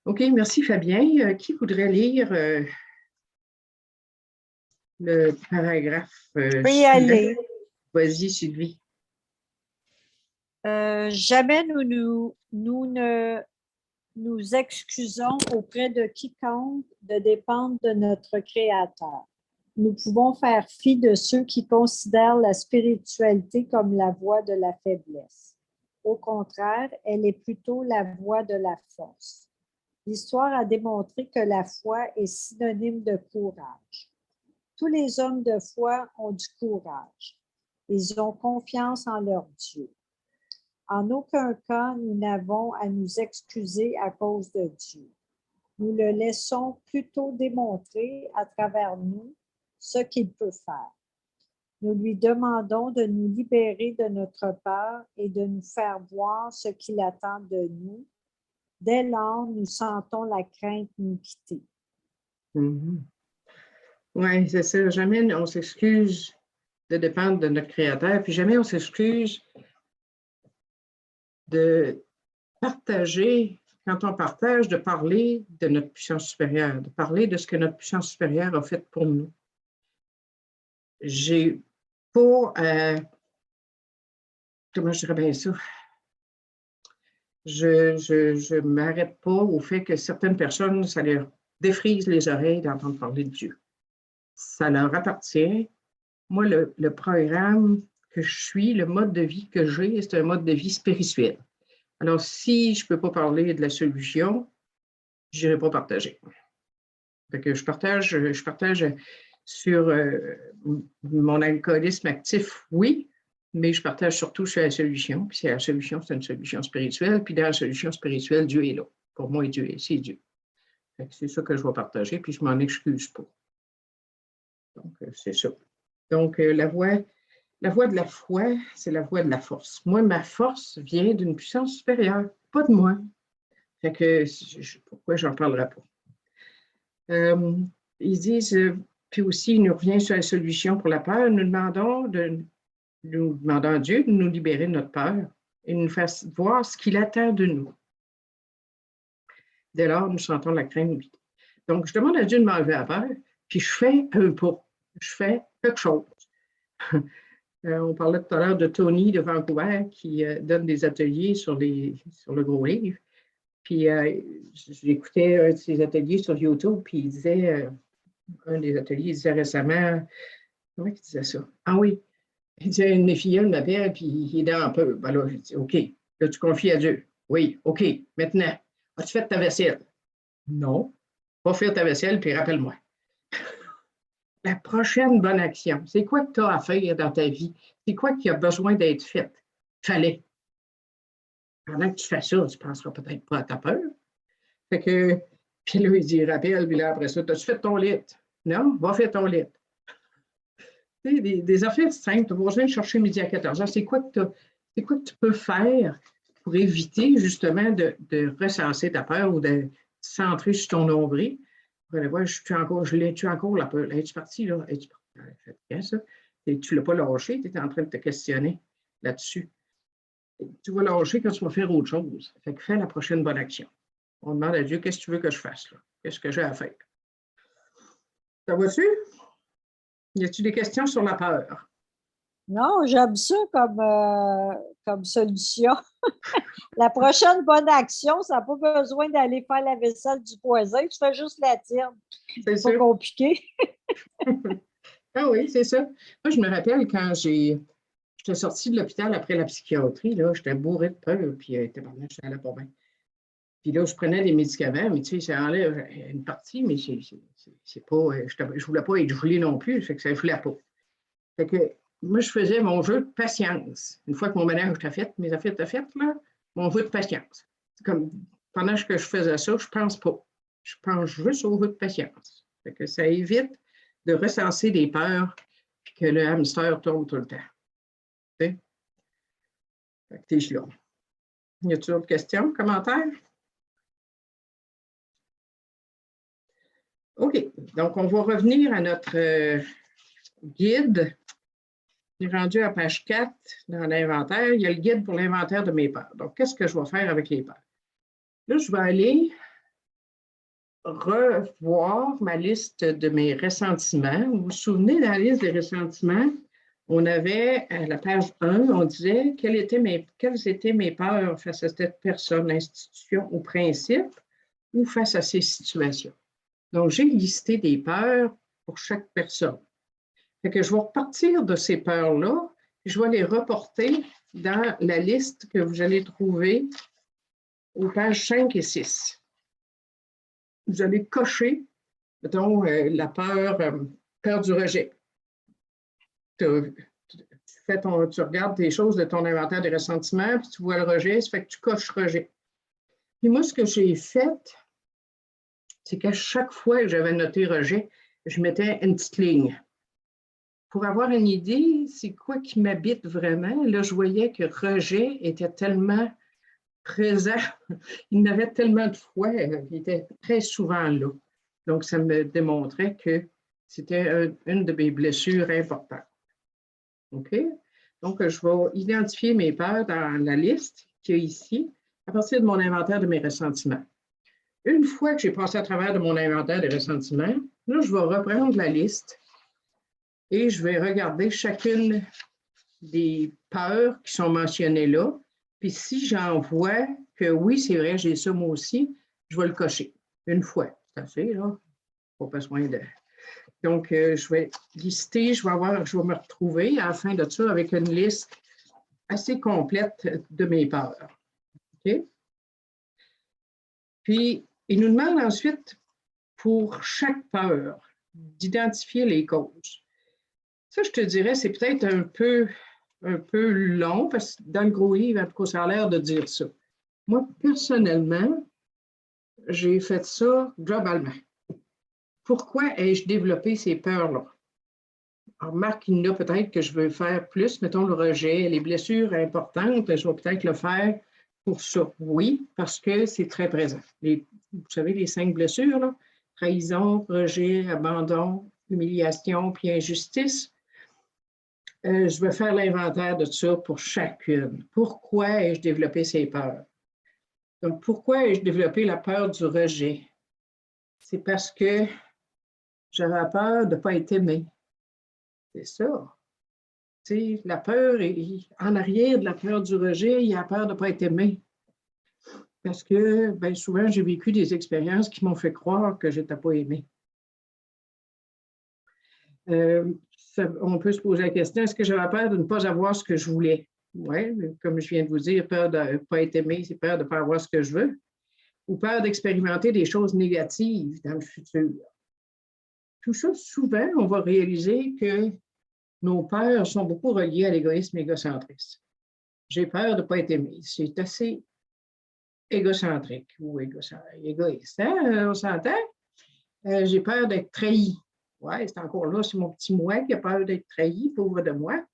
OK, merci Fabien. Qui voudrait lire le paragraphe? Je peux y aller. Vas-y, Sylvie. Jamais nous ne nous excusons auprès de quiconque de dépendre de notre Créateur. Nous pouvons faire fi de ceux qui considèrent la spiritualité comme la voie de la faiblesse. Au contraire, elle est plutôt la voie de la force. L'histoire a démontré que la foi est synonyme de courage. Tous les hommes de foi ont du courage. Ils ont confiance en leur Dieu. En aucun cas, nous n'avons à nous excuser à cause de Dieu. Nous le laissons plutôt démontrer à travers nous ce qu'il peut faire. Nous lui demandons de nous libérer de notre peur et de nous faire voir ce qu'il attend de nous. Dès lors, nous sentons la crainte nous quitter. Oui, c'est ça. Jamais on s'excuse de dépendre de notre Créateur, puis jamais on s'excuse de partager, quand on partage, de parler de notre puissance supérieure, de parler de ce que notre puissance supérieure a fait pour nous. J'ai pas, comment je dirais bien ça? Je ne m'arrête pas au fait que certaines personnes, ça leur défrise les oreilles d'entendre parler de Dieu. Ça leur appartient. Moi, le programme que je suis, le mode de vie que j'ai, c'est un mode de vie spirituel. Alors, si je ne peux pas parler de la solution, je n'irai pas partager. Fait que je partage sur mon alcoolisme actif, oui, mais je partage surtout sur la solution. Puis la solution, c'est une solution spirituelle. Puis dans la solution spirituelle, Dieu est là. Pour moi, Dieu c'est Dieu. Fait que c'est ça que je vais partager, puis je ne m'en excuse pas. Donc, c'est ça. Donc, la voie de la foi, c'est la voie de la force. Moi, ma force vient d'une puissance supérieure, pas de moi. Fait que pourquoi j'en parlerai pas? Ils disent, puis aussi, il nous revient sur la solution pour la peur. Nous demandons à Dieu de nous libérer de notre peur et de nous faire voir ce qu'il attend de nous. Dès lors, nous sentons la crainte. Donc, je demande à Dieu de m'enlever la peur, puis je fais un pas. Je fais quelque chose. On parlait tout à l'heure de Tony de Vancouver qui donne des ateliers sur le gros livre. Puis j'écoutais un de ses ateliers sur YouTube, puis il disait, un des ateliers, il disait récemment, comment il disait ça? Ah oui, il disait, une de mes filles m'appelle, puis il est un peu. Ben là, je dis, OK, là, tu confies à Dieu. Oui, OK, maintenant, as-tu fait ta vaisselle? Non, va faire ta vaisselle, puis rappelle-moi. La prochaine bonne action, c'est quoi que tu as à faire dans ta vie? C'est quoi qui a besoin d'être fait? Fallait. Pendant que tu fais ça, tu ne penseras peut-être pas à ta peur. Fait que, puis là, il dit, rappelle, puis là, après ça, as-tu fait ton lit? Non, va faire ton lit. Tu sais, des affaires simples, tu n'as pas besoin de chercher midi à 14 heures. C'est quoi que tu peux faire pour éviter, justement, de recenser ta peur ou de centrer sur ton nombril? Pour aller voir, je l'ai-tu encore la peur? Es-tu parti, là? Es-tu parti? Bien, ça. Et tu ne l'as pas lâché, tu es en train de te questionner là-dessus. Tu vas lâcher quand tu vas faire autre chose. Fait que fais la prochaine bonne action. On demande à Dieu, qu'est-ce que tu veux que je fasse, là? Qu'est-ce que j'ai à faire? Ça va-tu? Y a-t-il des questions sur la peur? Non, j'aime ça comme solution. La prochaine bonne action, ça n'a pas besoin d'aller faire la vaisselle du voisin, tu fais juste la tienne. C'est pas compliqué. Ah oui, c'est ça. Moi, je me rappelle quand j'étais sortie de l'hôpital après la psychiatrie, là, j'étais bourrée de peur, puis ça allait pas bien. Puis là, je prenais des médicaments, mais tu sais, ça enlève une partie, mais c'est pas. Je voulais pas être gelée non plus, fait que ça ne voulait pas. Fait que moi, je faisais mon jeu de patience. Une fois que mon ménage était fait, mes affaires étaient faites, là, mon jeu de patience. C'est comme pendant que je faisais ça, je pense pas. Je pense juste au jeu de patience. Fait que ça évite de recenser des peurs puis que le hamster tourne tout le temps. Tu sais? Fait que t'es là. Y a-t-il d'autres questions, commentaires? OK. Donc, on va revenir à notre guide. On est rendu à page 4 dans l'inventaire. Il y a le guide pour l'inventaire de mes peurs. Donc, qu'est-ce que je vais faire avec les peurs? Là, je vais aller revoir ma liste de mes ressentiments. Vous vous souvenez, dans la liste des ressentiments, on avait à la page 1, on disait quelles étaient mes peurs face à cette personne, institution ou principe, ou face à ces situations. Donc, j'ai listé des peurs pour chaque personne. Fait que je vais repartir de ces peurs-là, et je vais les reporter dans la liste que vous allez trouver aux pages 5 et 6. Vous allez cocher, mettons, la peur du rejet. Tu regardes tes choses de ton inventaire des ressentiments, puis tu vois le rejet, ça fait que tu coches rejet. Puis moi, ce que j'ai fait, c'est qu'à chaque fois que j'avais noté rejet, je mettais une petite ligne. Pour avoir une idée, c'est quoi qui m'habite vraiment, là, je voyais que rejet était tellement présent, il n'avait tellement de fois, il était très souvent là. Donc, ça me démontrait que c'était une de mes blessures importantes. OK? Donc, je vais identifier mes peurs dans la liste qu'il y a ici, à partir de mon inventaire de mes ressentiments. Une fois que j'ai passé à travers de mon inventaire des ressentiments, là, je vais reprendre la liste et je vais regarder chacune des peurs qui sont mentionnées là. Puis si j'en vois que oui, c'est vrai, j'ai ça moi aussi, je vais le cocher une fois. C'est assez, là. Pas besoin de... Donc, je vais lister, je vais me retrouver à la fin de ça avec une liste assez complète de mes peurs. OK? Puis, il nous demande ensuite, pour chaque peur, d'identifier les causes. Ça, je te dirais, c'est peut-être un peu long, parce que dans le gros livre, ça a l'air de dire ça. Moi, personnellement, j'ai fait ça globalement. Pourquoi ai-je développé ces peurs-là? Alors, remarque, il y en a peut-être que je veux faire plus, mettons le rejet, les blessures importantes, je vais peut-être le faire pour ça. Oui, parce que c'est très présent. Vous savez, les 5 blessures, là, trahison, rejet, abandon, humiliation, puis injustice. Je vais faire l'inventaire de ça pour chacune. Pourquoi ai-je développé ces peurs? Donc, pourquoi ai-je développé la peur du rejet? C'est parce que j'avais peur de ne pas être aimée. C'est ça. Tu sais, la peur, en arrière de la peur du rejet, il y a peur de ne pas être aimé. Parce que bien souvent, j'ai vécu des expériences qui m'ont fait croire que je n'étais pas aimée. On peut se poser la question, est-ce que j'avais peur de ne pas avoir ce que je voulais? Oui, comme je viens de vous dire, peur de ne pas être aimé, c'est peur de ne pas avoir ce que je veux. Ou peur d'expérimenter des choses négatives dans le futur. Tout ça, souvent, on va réaliser que nos peurs sont beaucoup reliées à l'égoïsme égocentriste. J'ai peur de ne pas être aimé. C'est assez égocentrique ou égoïste. Hein? On s'entend? J'ai peur d'être trahi. Oui, c'est encore là, c'est mon petit moi qui a peur d'être trahi, pauvre de moi.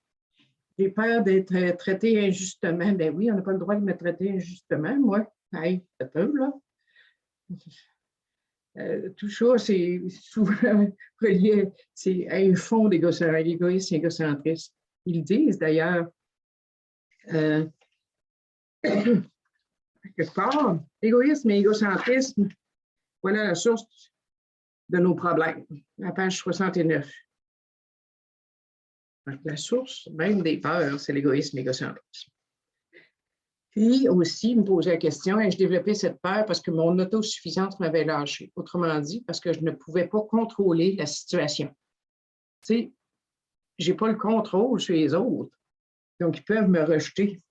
J'ai peur d'être traité injustement. Ben oui, on n'a pas le droit de me traiter injustement, moi. Hey, c'est peu, là. Tout ça, c'est souvent relié à un fond d'égoïsme égocentriste. Ils disent d'ailleurs, quelque part, égoïsme et égocentrisme, voilà la source de nos problèmes, la page 69. La source même des peurs, c'est l'égoïsme égocentriste. Puis aussi, me poser la question, ai-je développé cette peur parce que mon autosuffisance m'avait lâché? Autrement dit, parce que je ne pouvais pas contrôler la situation. Tu sais, je n'ai pas le contrôle sur les autres. Donc, ils peuvent me rejeter.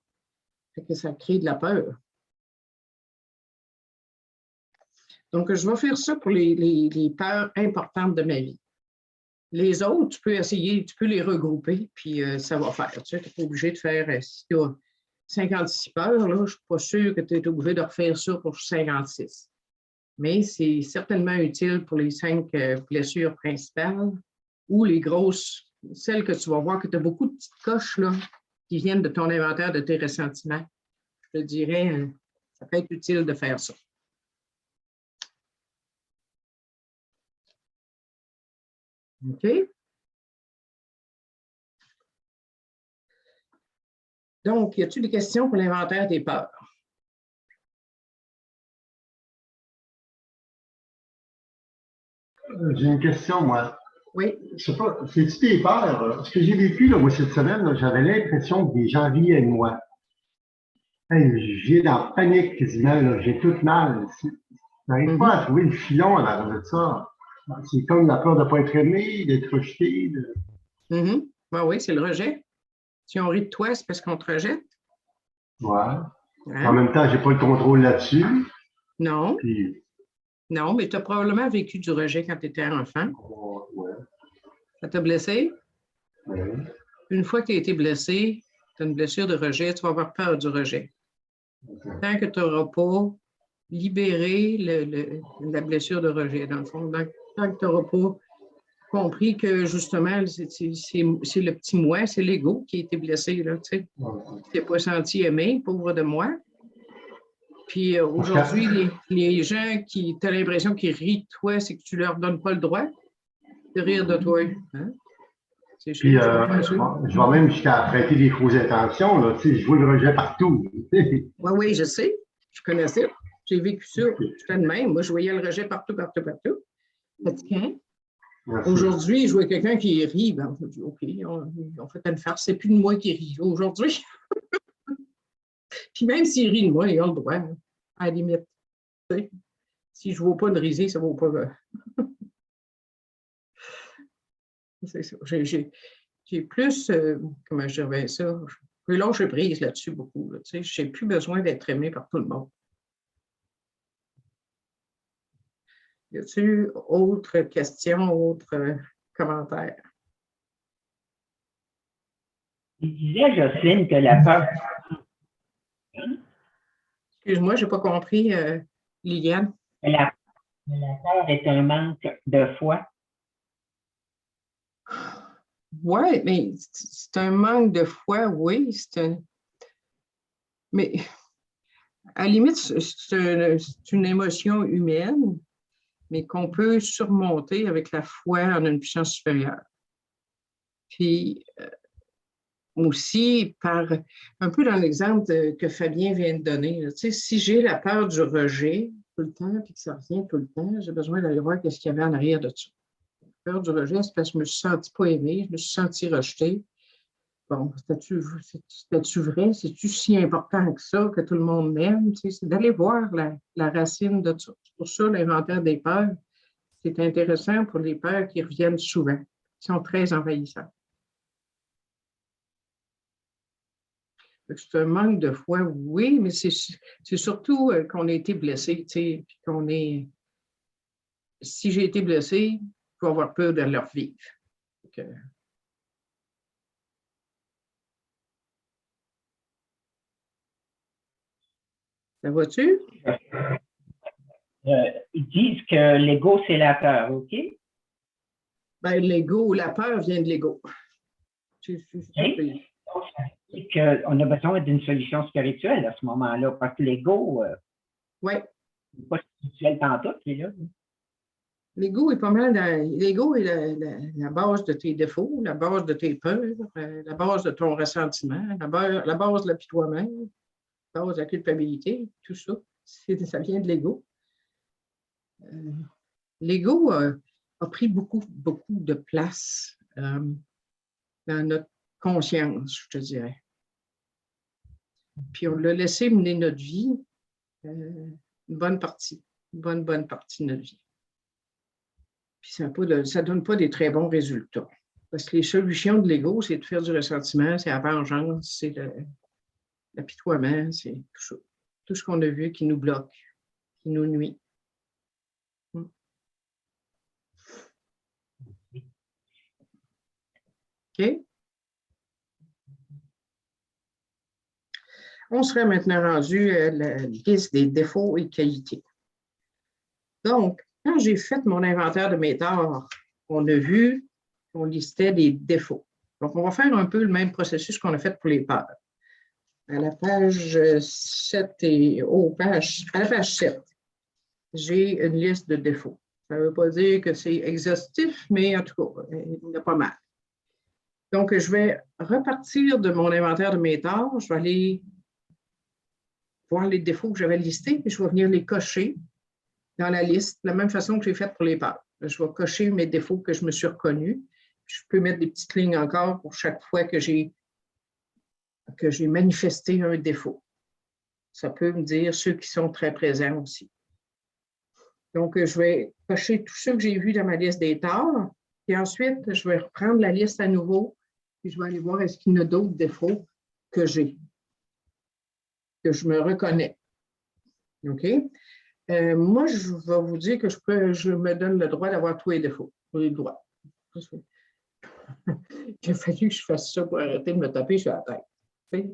Fait que ça crée de la peur. Donc, je vais faire ça pour les peurs importantes de ma vie. Les autres, tu peux essayer, tu peux les regrouper, puis ça va faire. Tu n'es pas obligé de faire, si tu as 56 peurs, là, je ne suis pas sûre que tu es obligé de refaire ça pour 56. Mais c'est certainement utile pour les 5 blessures principales ou les grosses, celles que tu vas voir que tu as beaucoup de petites coches là, qui viennent de ton inventaire de tes ressentiments. Je te dirais, ça peut être utile de faire ça. OK? Donc, y a-t-il des questions pour l'inventaire des peurs? J'ai une question, moi. Oui. Je sais pas, c'est-tu des peurs? Ce que j'ai vécu, là, moi, cette semaine, là, j'avais l'impression que des gens riaient avec moi. Hey, j'ai dans la panique quasiment, là, j'ai tout mal. J'arrive pas à trouver le filon à l'arrière de ça. C'est comme la peur de ne pas être aimé, d'être rejeté. Oui, c'est le rejet. Si on rit de toi, c'est parce qu'on te rejette. Ouais. Hein? En même temps, j'ai pas le contrôle là-dessus. Non. Puis, Non, mais tu as probablement vécu du rejet quand tu étais enfant. ouais, Ça t'a blessé. ouais. Une fois que tu as été blessé, tu as une blessure de rejet, tu vas avoir peur du rejet. Tant que tu n'auras pas libéré la blessure de rejet, dans le fond, tant que tu n'auras pas compris que justement, c'est le petit moi, c'est l'ego qui a été blessé. Là, tu sais. Tu t'es pas senti aimé, pauvre de moi. Puis aujourd'hui, les gens qui, tu as l'impression qu'ils rient de toi, c'est que tu leur donnes pas le droit de rire de toi. Hein? C'est Puis, sûr, je vais même jusqu'à prêter des fausses intentions. Là, tu sais, je vois le rejet partout. Oui, je sais. Je connais ça. J'ai vécu ça. J'étais de même. Moi, je voyais le rejet partout, partout, partout. Fatigant. Merci. Aujourd'hui, je vois quelqu'un qui rit. Ben, on dit, OK, on fait une farce. C'est plus de moi qui rit aujourd'hui. Puis même s'il rit de moi, il a le droit, hein, à la limite. Tu sais, si je ne vaux pas une risée, ça ne vaut pas. C'est ça. J'ai plus, comment je dirais ça, je vais lâcher prise là-dessus beaucoup. Là, tu sais, je n'ai plus besoin d'être aimé par tout le monde. Y a-t-il autre question, autre commentaire? Il disait, Jocelyne, que la peur. Excuse-moi, je n'ai pas compris, Liliane. La peur est un manque de foi. Oui, mais c'est un manque de foi, oui. Mais à la limite, c'est une émotion humaine, mais qu'on peut surmonter avec la foi en une puissance supérieure. Puis aussi, un peu dans l'exemple que Fabien vient de donner, là, si j'ai la peur du rejet tout le temps, puis que ça revient tout le temps, j'ai besoin d'aller voir ce qu'il y avait en arrière de ça. La peur du rejet, c'est parce que je me suis sentie pas aimée, je me suis sentie rejetée. Bon, c'était-tu vrai? C'est-tu si important que ça, que tout le monde m'aime? C'est d'aller voir la racine de ça. C'est pour ça, l'inventaire des peurs, c'est intéressant pour les peurs qui reviennent souvent, qui sont très envahissants. C'est un manque de foi, oui, mais c'est surtout qu'on a été blessé, puis qu'on est. Si j'ai été blessé, je vais avoir peur de leur vivre. Ça va-tu? Ils disent que l'ego, c'est la peur, OK? Ben, l'ego, la peur vient de l'ego. Et qu'on a besoin d'une solution spirituelle à ce moment-là, parce que l'ego, ouais. n'est pas spirituel tantôt, il est là. L'ego est pas mal l'ego est la base de tes défauts, la base de tes peurs, la base de ton ressentiment, la base de l'apitoiement, la base de la culpabilité, tout ça. Ça vient de l'ego. L'ego a pris beaucoup, beaucoup de place dans notre conscience, je te dirais. Puis on l'a laissé mener notre vie, une bonne partie de notre vie. Puis ça ne donne pas des très bons résultats. Parce que les solutions de l'ego, c'est de faire du ressentiment, c'est la vengeance, c'est l'apitoiement, c'est tout ça. Tout ce qu'on a vu qui nous bloque, qui nous nuit. OK? On serait maintenant rendu à la liste des défauts et qualités. Donc, quand j'ai fait mon inventaire de mes torts, on a vu qu'on listait des défauts. Donc, on va faire un peu le même processus qu'on a fait pour les peurs. À la page 7 à la page 7, j'ai une liste de défauts. Ça ne veut pas dire que c'est exhaustif, mais en tout cas, il y en a pas mal. Donc, je vais repartir de mon inventaire de mes torts. Je vais aller voir les défauts que j'avais listés, puis je vais venir les cocher dans la liste, de la même façon que j'ai fait pour les peurs. Je vais cocher mes défauts que je me suis reconnu. Je peux mettre des petites lignes encore pour chaque fois que j'ai manifesté un défaut. Ça peut me dire ceux qui sont très présents aussi. Donc, je vais cocher tous ceux que j'ai vus dans ma liste des torts, et ensuite, je vais reprendre la liste à nouveau, puis je vais aller voir est-ce qu'il y en a d'autres défauts que j'ai, que je me reconnais. OK? Moi, je vais vous dire que je me donne le droit d'avoir tous les défauts. J'ai le droit. Il a fallu que je fasse ça pour arrêter de me taper sur la tête.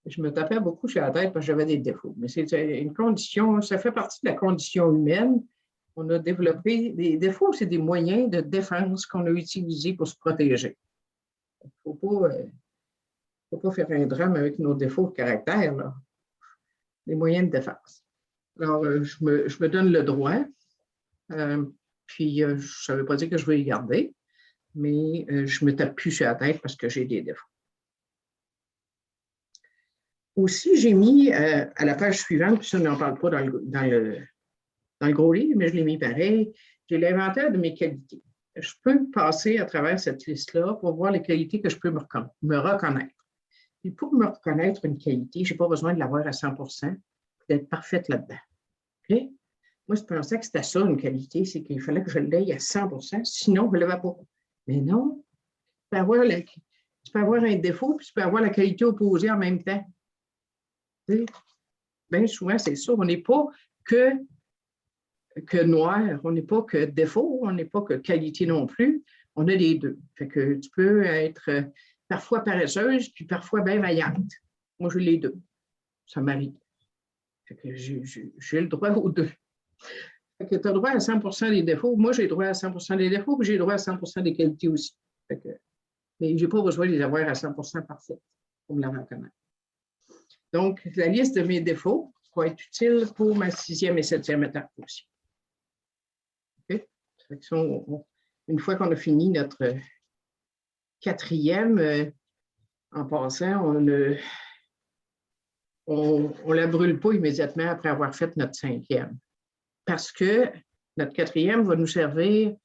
Je me tapais beaucoup sur la tête parce que j'avais des défauts. Mais c'est une condition, ça fait partie de la condition humaine. On a développé des défauts, c'est des moyens de défense qu'on a utilisés pour se protéger. Il ne faut pas faire un drame avec nos défauts de caractère, là. Les moyens de défense. Alors, je me donne le droit, puis ça ne veut pas dire que je vais les garder, mais je ne me tape plus sur la tête parce que j'ai des défauts. Aussi, j'ai mis à la page suivante, puis ça, on n'en parle pas dans le gros livre, mais je l'ai mis pareil, j'ai l'inventaire de mes qualités. Je peux passer à travers cette liste-là pour voir les qualités que je peux me reconnaître. Et pour me reconnaître une qualité, je n'ai pas besoin de l'avoir à 100%, d'être parfaite là-dedans. Okay? Moi, je pensais que c'était ça, une qualité, c'est qu'il fallait que je l'aie à 100%, sinon, je ne l'avais pas. Mais non, tu peux avoir un défaut, puis tu peux avoir la qualité opposée en même temps. Bien souvent, c'est ça. On n'est pas que noir, on n'est pas que défaut, on n'est pas que qualité non plus. On a les deux. Fait que tu peux être parfois paresseuse, puis parfois bien vaillante. Moi, j'ai les deux. Ça m'arrive. Fait que j'ai le droit aux deux. Fait que tu as le droit à 100% des défauts. Moi, j'ai le droit à 100% des défauts, puis j'ai le droit à 100% des qualités aussi. Fait que, mais je n'ai pas besoin de les avoir à 100% parfaites pour me la reconnaître. Donc, la liste de mes défauts va être utile pour ma 6e et 7e étape aussi. Okay? Une fois qu'on a fini notre 4e, en passant, on ne la brûle pas immédiatement après avoir fait notre 5e. Parce que notre 4e va nous servir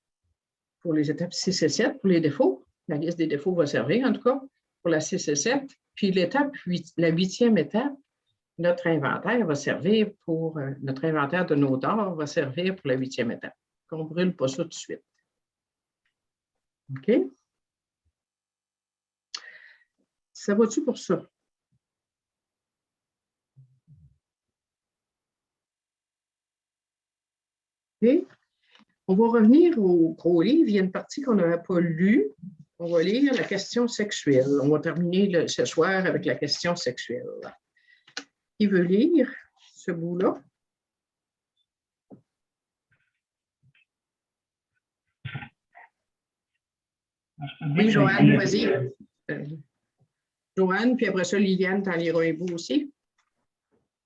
pour les étapes 6 et 7, pour les défauts. La liste des défauts va servir, en tout cas, pour la 6 et 7. Puis la 8e étape, notre inventaire va servir pour, notre inventaire de nos torts va servir pour la 8e étape. On ne brûle pas ça tout de suite. OK? Ça va-tu pour ça? OK? On va revenir au gros livre. Il y a une partie qu'on n'avait pas lue. On va lire la question sexuelle. On va terminer ce soir avec la question sexuelle. Qui veut lire ce bout-là? Oui, Joanne, vas-y. Joanne, puis après ça, Liliane, t'en liras un bout aussi.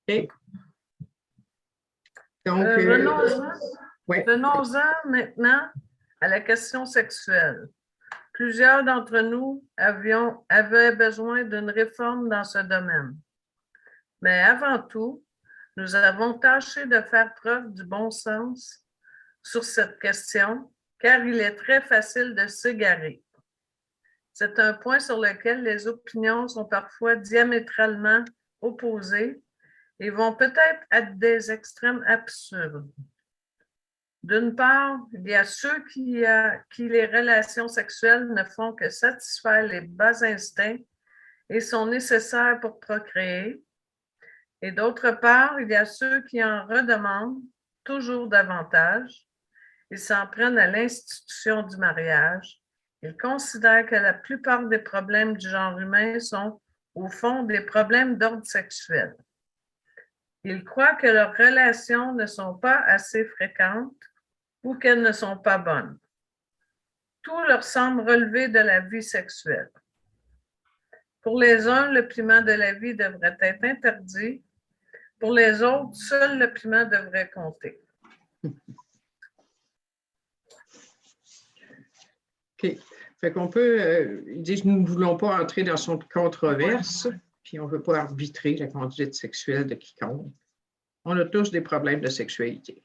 OK. Donc, venons-en maintenant à la question sexuelle. Plusieurs d'entre nous avaient besoin d'une réforme dans ce domaine. Mais avant tout, nous avons tâché de faire preuve du bon sens sur cette question, car il est très facile de s'égarer. C'est un point sur lequel les opinions sont parfois diamétralement opposées et vont peut-être à des extrêmes absurdes. D'une part, il y a ceux qui les relations sexuelles ne font que satisfaire les bas instincts et sont nécessaires pour procréer. Et d'autre part, il y a ceux qui en redemandent toujours davantage. Ils s'en prennent à l'institution du mariage. Ils considèrent que la plupart des problèmes du genre humain sont, au fond, des problèmes d'ordre sexuel. Ils croient que leurs relations ne sont pas assez fréquentes ou qu'elles ne sont pas bonnes. Tout leur semble relever de la vie sexuelle. Pour les uns, le piment de la vie devrait être interdit. Pour les autres, seul le piment devrait compter. OK. Fait qu'on peut, ils disent, nous ne voulons pas entrer dans son controverse, puis on ne veut pas arbitrer la conduite sexuelle de quiconque. On a tous des problèmes de sexualité.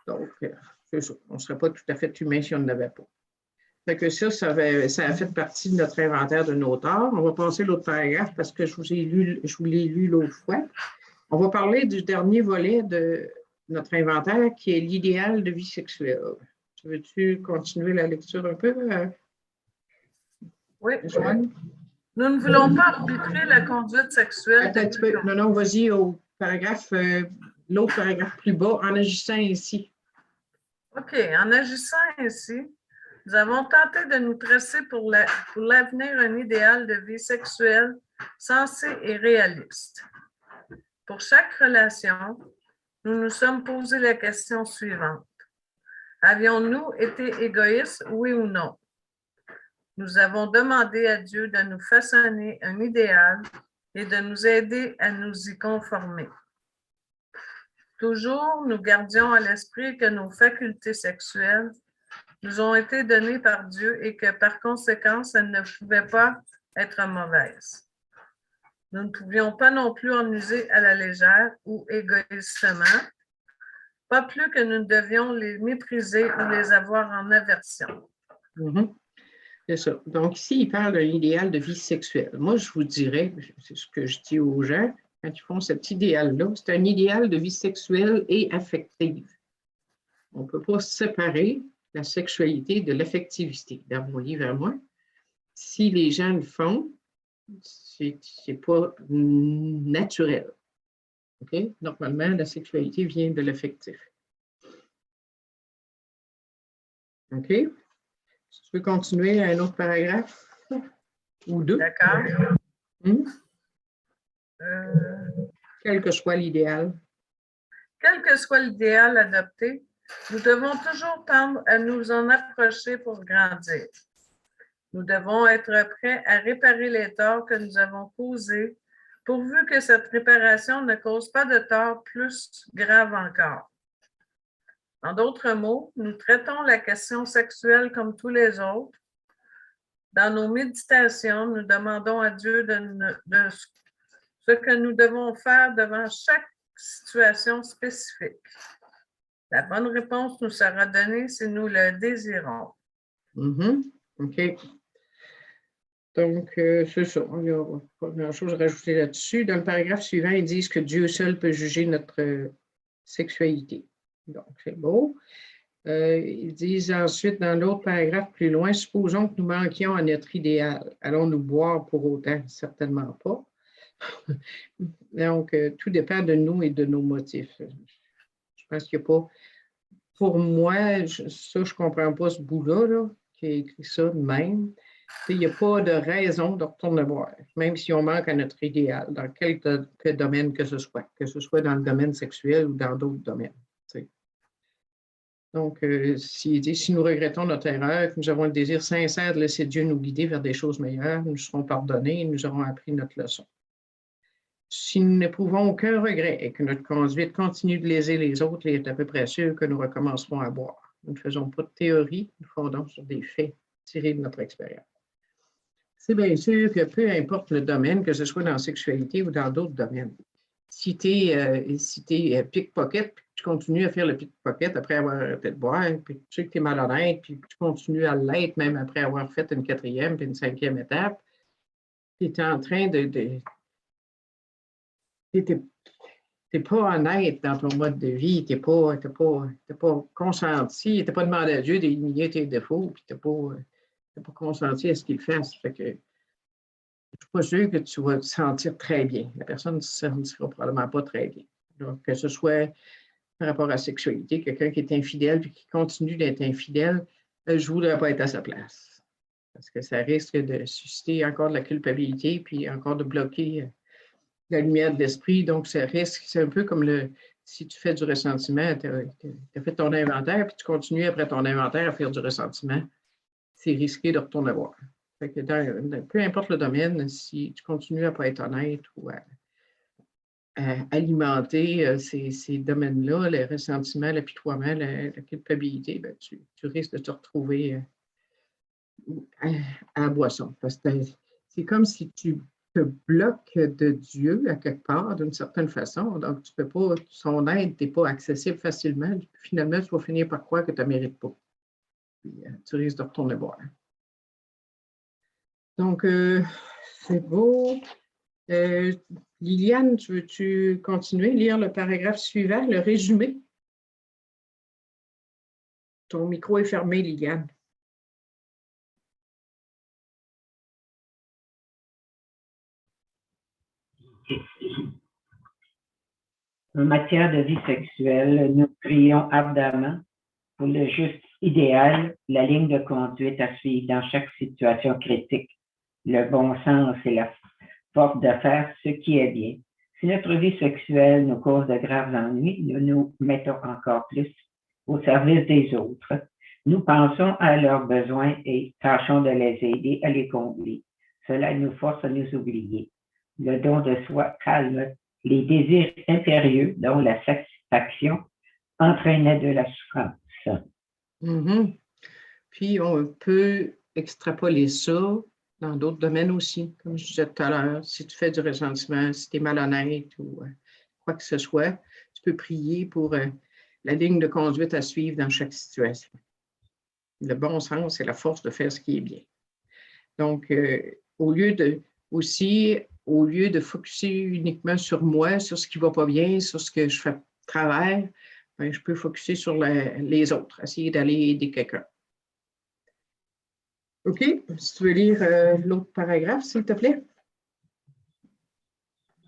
Donc, c'est ça. On ne serait pas tout à fait humain si on n'en avait pas. Fait que ça a fait partie de notre inventaire de nos torts. On va passer l'autre paragraphe parce que je vous l'ai lu l'autre fois. On va parler du dernier volet de notre inventaire qui est l'idéal de vie sexuelle. Veux-tu continuer la lecture un peu, Oui. Joanne? Nous ne voulons pas arbitrer la conduite sexuelle. Attends un petit peu. Non, vas-y au paragraphe, l'autre paragraphe plus bas, en agissant ainsi. OK. En agissant ainsi, nous avons tenté de nous tracer pour l'avenir un idéal de vie sexuelle sensé et réaliste. Pour chaque relation, nous nous sommes posé la question suivante. Avions-nous été égoïstes, oui ou non? Nous avons demandé à Dieu de nous façonner un idéal et de nous aider à nous y conformer. Toujours, nous gardions à l'esprit que nos facultés sexuelles nous ont été données par Dieu et que par conséquent, elles ne pouvaient pas être mauvaises. Nous ne pouvions pas non plus en user à la légère ou égoïstement, pas plus que nous devions les mépriser ou les avoir en aversion. C'est ça. Donc, ici, il parle d'un idéal de vie sexuelle. Moi, je vous dirais, c'est ce que je dis aux gens, quand ils font cet idéal-là, c'est un idéal de vie sexuelle et affective. On ne peut pas séparer la sexualité de l'affectivité. Vous voyez vers moi, si les gens le font, c'est pas naturel. Okay? Normalement, la sexualité vient de l'affectif. OK? Si tu veux continuer à un autre paragraphe ou deux. D'accord? Quel que soit l'idéal. Quel que soit l'idéal adopté, nous devons toujours tendre à nous en approcher pour grandir. Nous devons être prêts à réparer les torts que nous avons causés, pourvu que cette réparation ne cause pas de torts plus graves encore. En d'autres mots, nous traitons la question sexuelle comme tous les autres. Dans nos méditations, nous demandons à Dieu de ce que nous devons faire devant chaque situation spécifique. La bonne réponse nous sera donnée si nous le désirons. OK. Donc, c'est ça. Il n'y a pas grand-chose à rajouter là-dessus. Dans le paragraphe suivant, ils disent que Dieu seul peut juger notre sexualité. Donc, c'est beau. Ils disent ensuite, dans l'autre paragraphe plus loin, supposons que nous manquions à notre idéal. Allons-nous boire pour autant? Certainement pas. Donc, tout dépend de nous et de nos motifs. Je pense qu'il n'y a pas... Pour moi, je ne comprends pas ce bout-là, là, qui a écrit ça de même. Il n'y a pas de raison de retourner boire, même si on manque à notre idéal, dans quelque domaine que ce soit dans le domaine sexuel ou dans d'autres domaines. T'sais. Donc, si nous regrettons notre erreur, que nous avons le désir sincère de laisser Dieu nous guider vers des choses meilleures, nous serons pardonnés et nous aurons appris notre leçon. Si nous n'éprouvons aucun regret et que notre conduite continue de léser les autres, il est à peu près sûr que nous recommencerons à boire. Nous ne faisons pas de théorie, nous fondons sur des faits tirés de notre expérience. C'est bien sûr que peu importe le domaine, que ce soit dans la sexualité ou dans d'autres domaines, si tu es pickpocket, puis tu continues à faire le pickpocket après avoir arrêté de boire, puis tu sais que tu es malhonnête, puis tu continues à l'être même après avoir fait une 4e puis une 5e étape, tu es en train de tu n'es pas honnête dans ton mode de vie, tu n'es pas consenti, tu n'as pas demandé à Dieu d'éliminer tes défauts, puis tu n'as pas consenti à ce qu'il fasse. Fait que, je ne suis pas sûr que tu vas te sentir très bien. La personne ne se sentira probablement pas très bien. Donc, que ce soit par rapport à la sexualité, quelqu'un qui est infidèle puis qui continue d'être infidèle, je ne voudrais pas être à sa place. Parce que ça risque de susciter encore de la culpabilité puis encore de bloquer la lumière de l'esprit. Donc, ça risque, c'est un peu comme si tu fais du ressentiment, tu as fait ton inventaire puis tu continues après ton inventaire à faire du ressentiment. C'est risqué de retourner voir. Fait que peu importe le domaine, si tu continues à ne pas être honnête ou à alimenter ces domaines-là, le ressentiment, l'apitoiement, la culpabilité, ben, tu risques de te retrouver à la boisson. Parce que c'est comme si tu te bloques de Dieu à quelque part, d'une certaine façon. Donc, tu peux pas, son aide n'est pas accessible facilement. Finalement, tu vas finir par croire que tu ne mérites pas. Puis, tu risques de retourner boire. Donc, c'est beau. Liliane, veux-tu continuer à lire le paragraphe suivant, le résumé? Ton micro est fermé, Liliane. En matière de vie sexuelle, nous prions ardemment pour le juste idéal, la ligne de conduite à suivre dans chaque situation critique, le bon sens et la force de faire ce qui est bien. Si notre vie sexuelle nous cause de graves ennuis, nous nous mettons encore plus au service des autres. Nous pensons à leurs besoins et tâchons de les aider à les combler. Cela nous force à nous oublier. Le don de soi calme les désirs impérieux dont la satisfaction entraînait de la souffrance. Mm-hmm. Puis, on peut extrapoler ça dans d'autres domaines aussi, comme je disais tout à l'heure. Si tu fais du ressentiment, si tu es malhonnête ou quoi que ce soit, tu peux prier pour la ligne de conduite à suivre dans chaque situation. Le bon sens et la force de faire ce qui est bien. Donc, au lieu de focusser uniquement sur moi, sur ce qui ne va pas bien, sur ce que je fais de travers, ben, je peux focusser sur les autres, essayer d'aller aider quelqu'un. OK? Si tu veux lire l'autre paragraphe, s'il te plaît.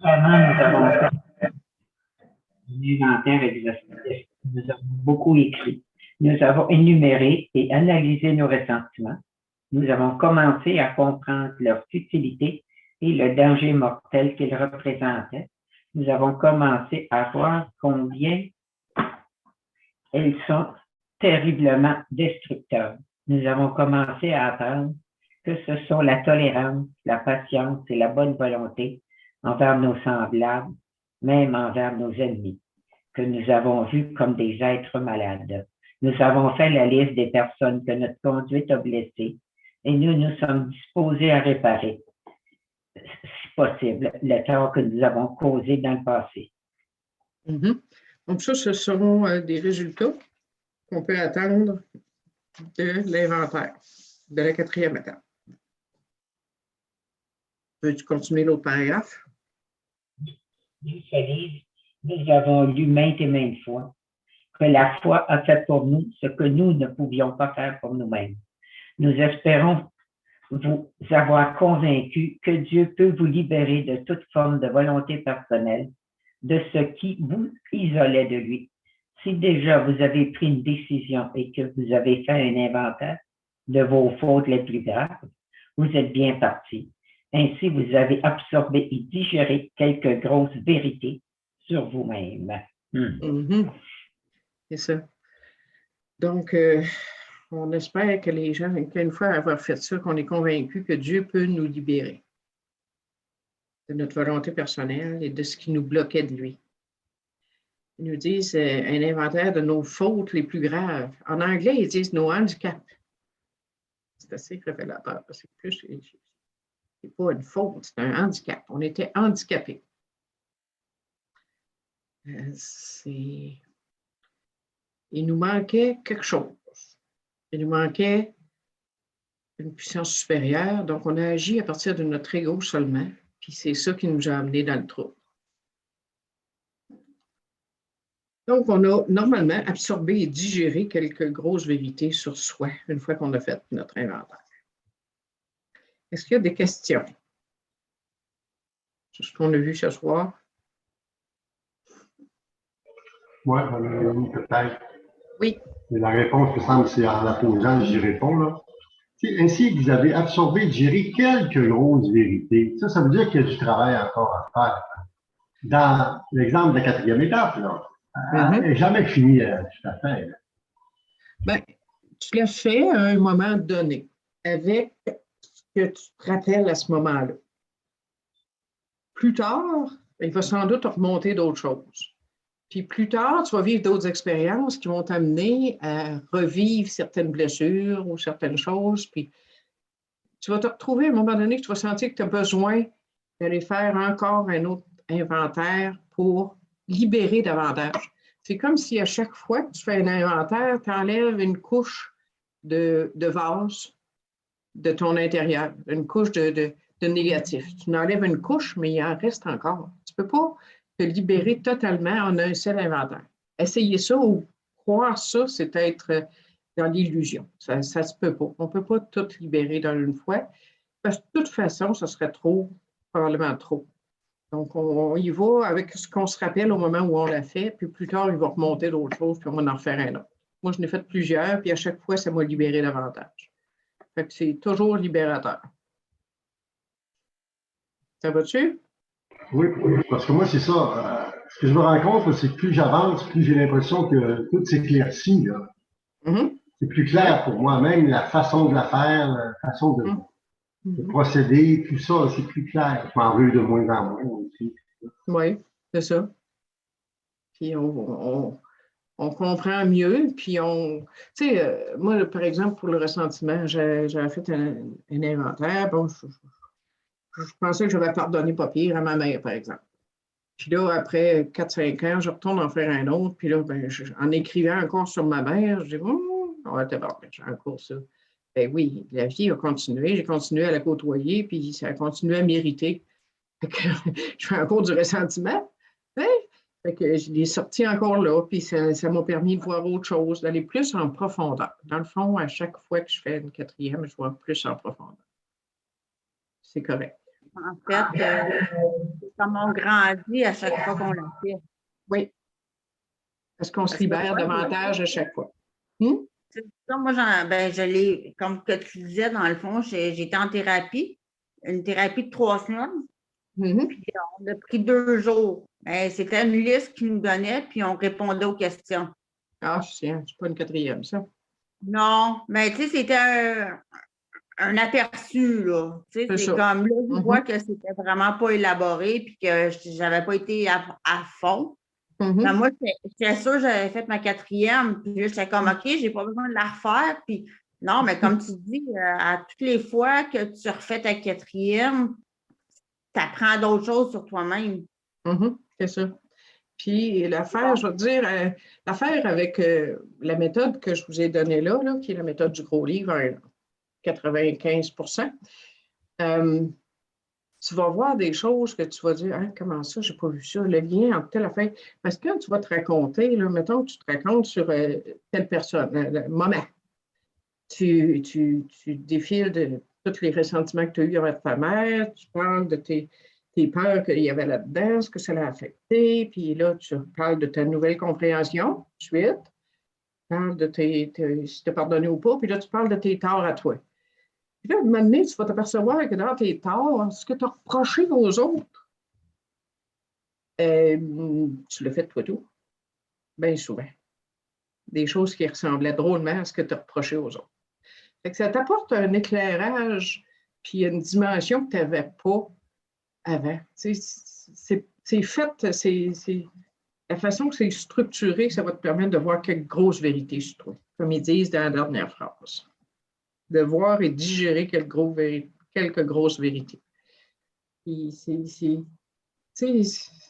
Vraiment, nous avons fait un inventaire exhaustif. Nous avons beaucoup écrit. Nous avons énuméré et analysé nos ressentiments. Nous avons commencé à comprendre leur futilité et le danger mortel qu'ils représentaient. Nous avons commencé à voir combien elles sont terriblement destructeurs. Nous avons commencé à apprendre que ce sont la tolérance, la patience et la bonne volonté envers nos semblables, même envers nos ennemis, que nous avons vus comme des êtres malades. Nous avons fait la liste des personnes que notre conduite a blessées et nous sommes disposés à réparer, si possible, le tort que nous avons causé dans le passé. Mm-hmm. Donc, ça, ce seront des résultats qu'on peut attendre de l'inventaire, de la 4e étape. Veux-tu continuer l'autre paragraphe? Nous avons lu maintes et maintes fois que la foi a fait pour nous ce que nous ne pouvions pas faire pour nous-mêmes. Nous espérons vous avoir convaincu que Dieu peut vous libérer de toute forme de volonté personnelle, de ce qui vous isolait de lui. Si déjà vous avez pris une décision et que vous avez fait un inventaire de vos fautes les plus graves, vous êtes bien parti. Ainsi, vous avez absorbé et digéré quelques grosses vérités sur vous-même. Mm-hmm. C'est ça. Donc, on espère que les gens, qu'une fois avoir fait ça, qu'on est convaincus que Dieu peut nous libérer de notre volonté personnelle et de ce qui nous bloquait de lui. Ils nous disent un inventaire de nos fautes les plus graves. En anglais, ils disent nos handicaps. C'est assez révélateur. C'est plus, c'est pas une faute, c'est un handicap. On était handicapés. Il nous manquait quelque chose. Il nous manquait une puissance supérieure. Donc, on a agi à partir de notre ego seulement. Puis c'est ça qui nous a amenés dans le trou. Donc, on a normalement absorbé et digéré quelques grosses vérités sur soi une fois qu'on a fait notre inventaire. Est-ce qu'il y a des questions sur ce qu'on a vu ce soir? Moi, peut-être. Oui. Mais la réponse me semble, c'est en la posant, j'y réponds. Là. Ainsi, vous avez absorbé et digéré quelques grosses vérités. Ça veut dire qu'il y a du travail encore à faire. Dans l'exemple de la 4e étape, là, elle n'est jamais finie tout à fait. Bien, tu l'as fait à un moment donné, avec ce que tu te rappelles à ce moment-là. Plus tard, il va sans doute remonter d'autres choses. Puis plus tard, tu vas vivre d'autres expériences qui vont t'amener à revivre certaines blessures ou certaines choses. Puis tu vas te retrouver à un moment donné que tu vas sentir que tu as besoin d'aller faire encore un autre inventaire pour libérer davantage. C'est comme si à chaque fois que tu fais un inventaire, tu enlèves une couche de vase de ton intérieur, une couche de négatif. Tu enlèves une couche, mais il en reste encore. Tu ne peux pas te libérer totalement en un seul inventaire. Essayer ça ou croire ça, c'est être dans l'illusion. Ça ne se peut pas. On ne peut pas tout libérer dans une fois, parce que de toute façon, ce serait trop, probablement trop. Donc, on y va avec ce qu'on se rappelle au moment où on l'a fait, puis plus tard, il va remonter d'autres choses, puis on va en refaire un autre. Moi, je n'ai fait plusieurs, puis à chaque fois, ça m'a libéré davantage. Fait que c'est toujours libérateur. Ça va-tu? Oui, parce que moi, c'est ça. Ce que je me rends compte, c'est que plus j'avance, plus j'ai l'impression que tout s'éclaircit. C'est plus clair pour moi, même la façon de la faire, la façon de procéder, tout ça, c'est plus clair. Je m'en veux de moins en moins aussi. Oui, c'est ça. Puis on comprend mieux, puis tu sais, moi, par exemple, pour le ressentiment, j'avais fait un inventaire. Bon, je pensais que j'avais pardonné pas pire à ma mère, par exemple. Puis là, après 4-5 ans, je retourne en faire un autre. Puis là, ben, en écrivant encore sur ma mère, je dis, ouais, j'ai encore ça. Ben oui, la vie a continué. J'ai continué à la côtoyer, puis ça a continué à m'irriter. Fait que je fais encore du ressentiment. Hein? Fait que je l'ai sorti encore là, puis ça m'a permis de voir autre chose, d'aller plus en profondeur. Dans le fond, à chaque fois que je fais une quatrième, je vois plus en profondeur. C'est correct. En fait, c'est comme on grandit à chaque fois qu'on l'a fait. Oui. Parce qu'on se libère davantage à chaque fois. C'est ça, moi, je l'ai, comme que tu disais, dans le fond, j'étais en thérapie, une thérapie de 3 semaines. Puis on a pris 2 jours. C'était une liste qu'ils nous donnait, puis on répondait aux questions. Ah, c'est pas une quatrième, ça. Non, mais tu sais, c'était un aperçu, là. Tu sais, c'est comme, là, je vois que c'était vraiment pas élaboré, puis que j'avais pas été à fond. Ben, moi, j'étais sûre que j'avais fait ma quatrième, puis là, j'étais comme, OK, j'ai pas besoin de la refaire, puis non, mais comme tu dis, à toutes les fois que tu refais ta quatrième, tu apprends d'autres choses sur toi-même. C'est ça. Puis l'affaire, je veux dire, l'affaire avec la méthode que je vous ai donnée là, qui est la méthode du gros livre, 95%, tu vas voir des choses que tu vas dire, hein, comment ça, j'ai pas vu ça, le lien entre telle affaire. Parce que quand tu vas te raconter, là, mettons que tu te racontes sur telle personne, le moment, tu défiles de tous les ressentiments que tu as eus avec ta mère, tu parles de tes peurs qu'il y avait là-dedans, ce que ça l'a affecté, puis là, tu parles de ta nouvelle compréhension, suite, tu parles de si tu as pardonné ou pas, puis là, tu parles de tes torts à toi. Puis là, à un moment donné, tu vas t'apercevoir que dans tes torts, ce que tu as reproché aux autres, tu l'as fait toi tout, bien souvent. Des choses qui ressemblaient drôlement à ce que tu as reproché aux autres. Fait que ça t'apporte un éclairage, puis une dimension que tu n'avais pas avant. C'est fait, la façon que c'est structuré, ça va te permettre de voir quelques grosses vérités sur toi, comme ils disent dans la dernière phrase. De voir et digérer quelques grosses vérités.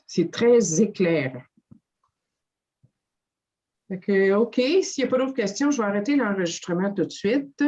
C'est très éclairant. Fait que, OK, s'il n'y a pas d'autres questions, je vais arrêter l'enregistrement tout de suite.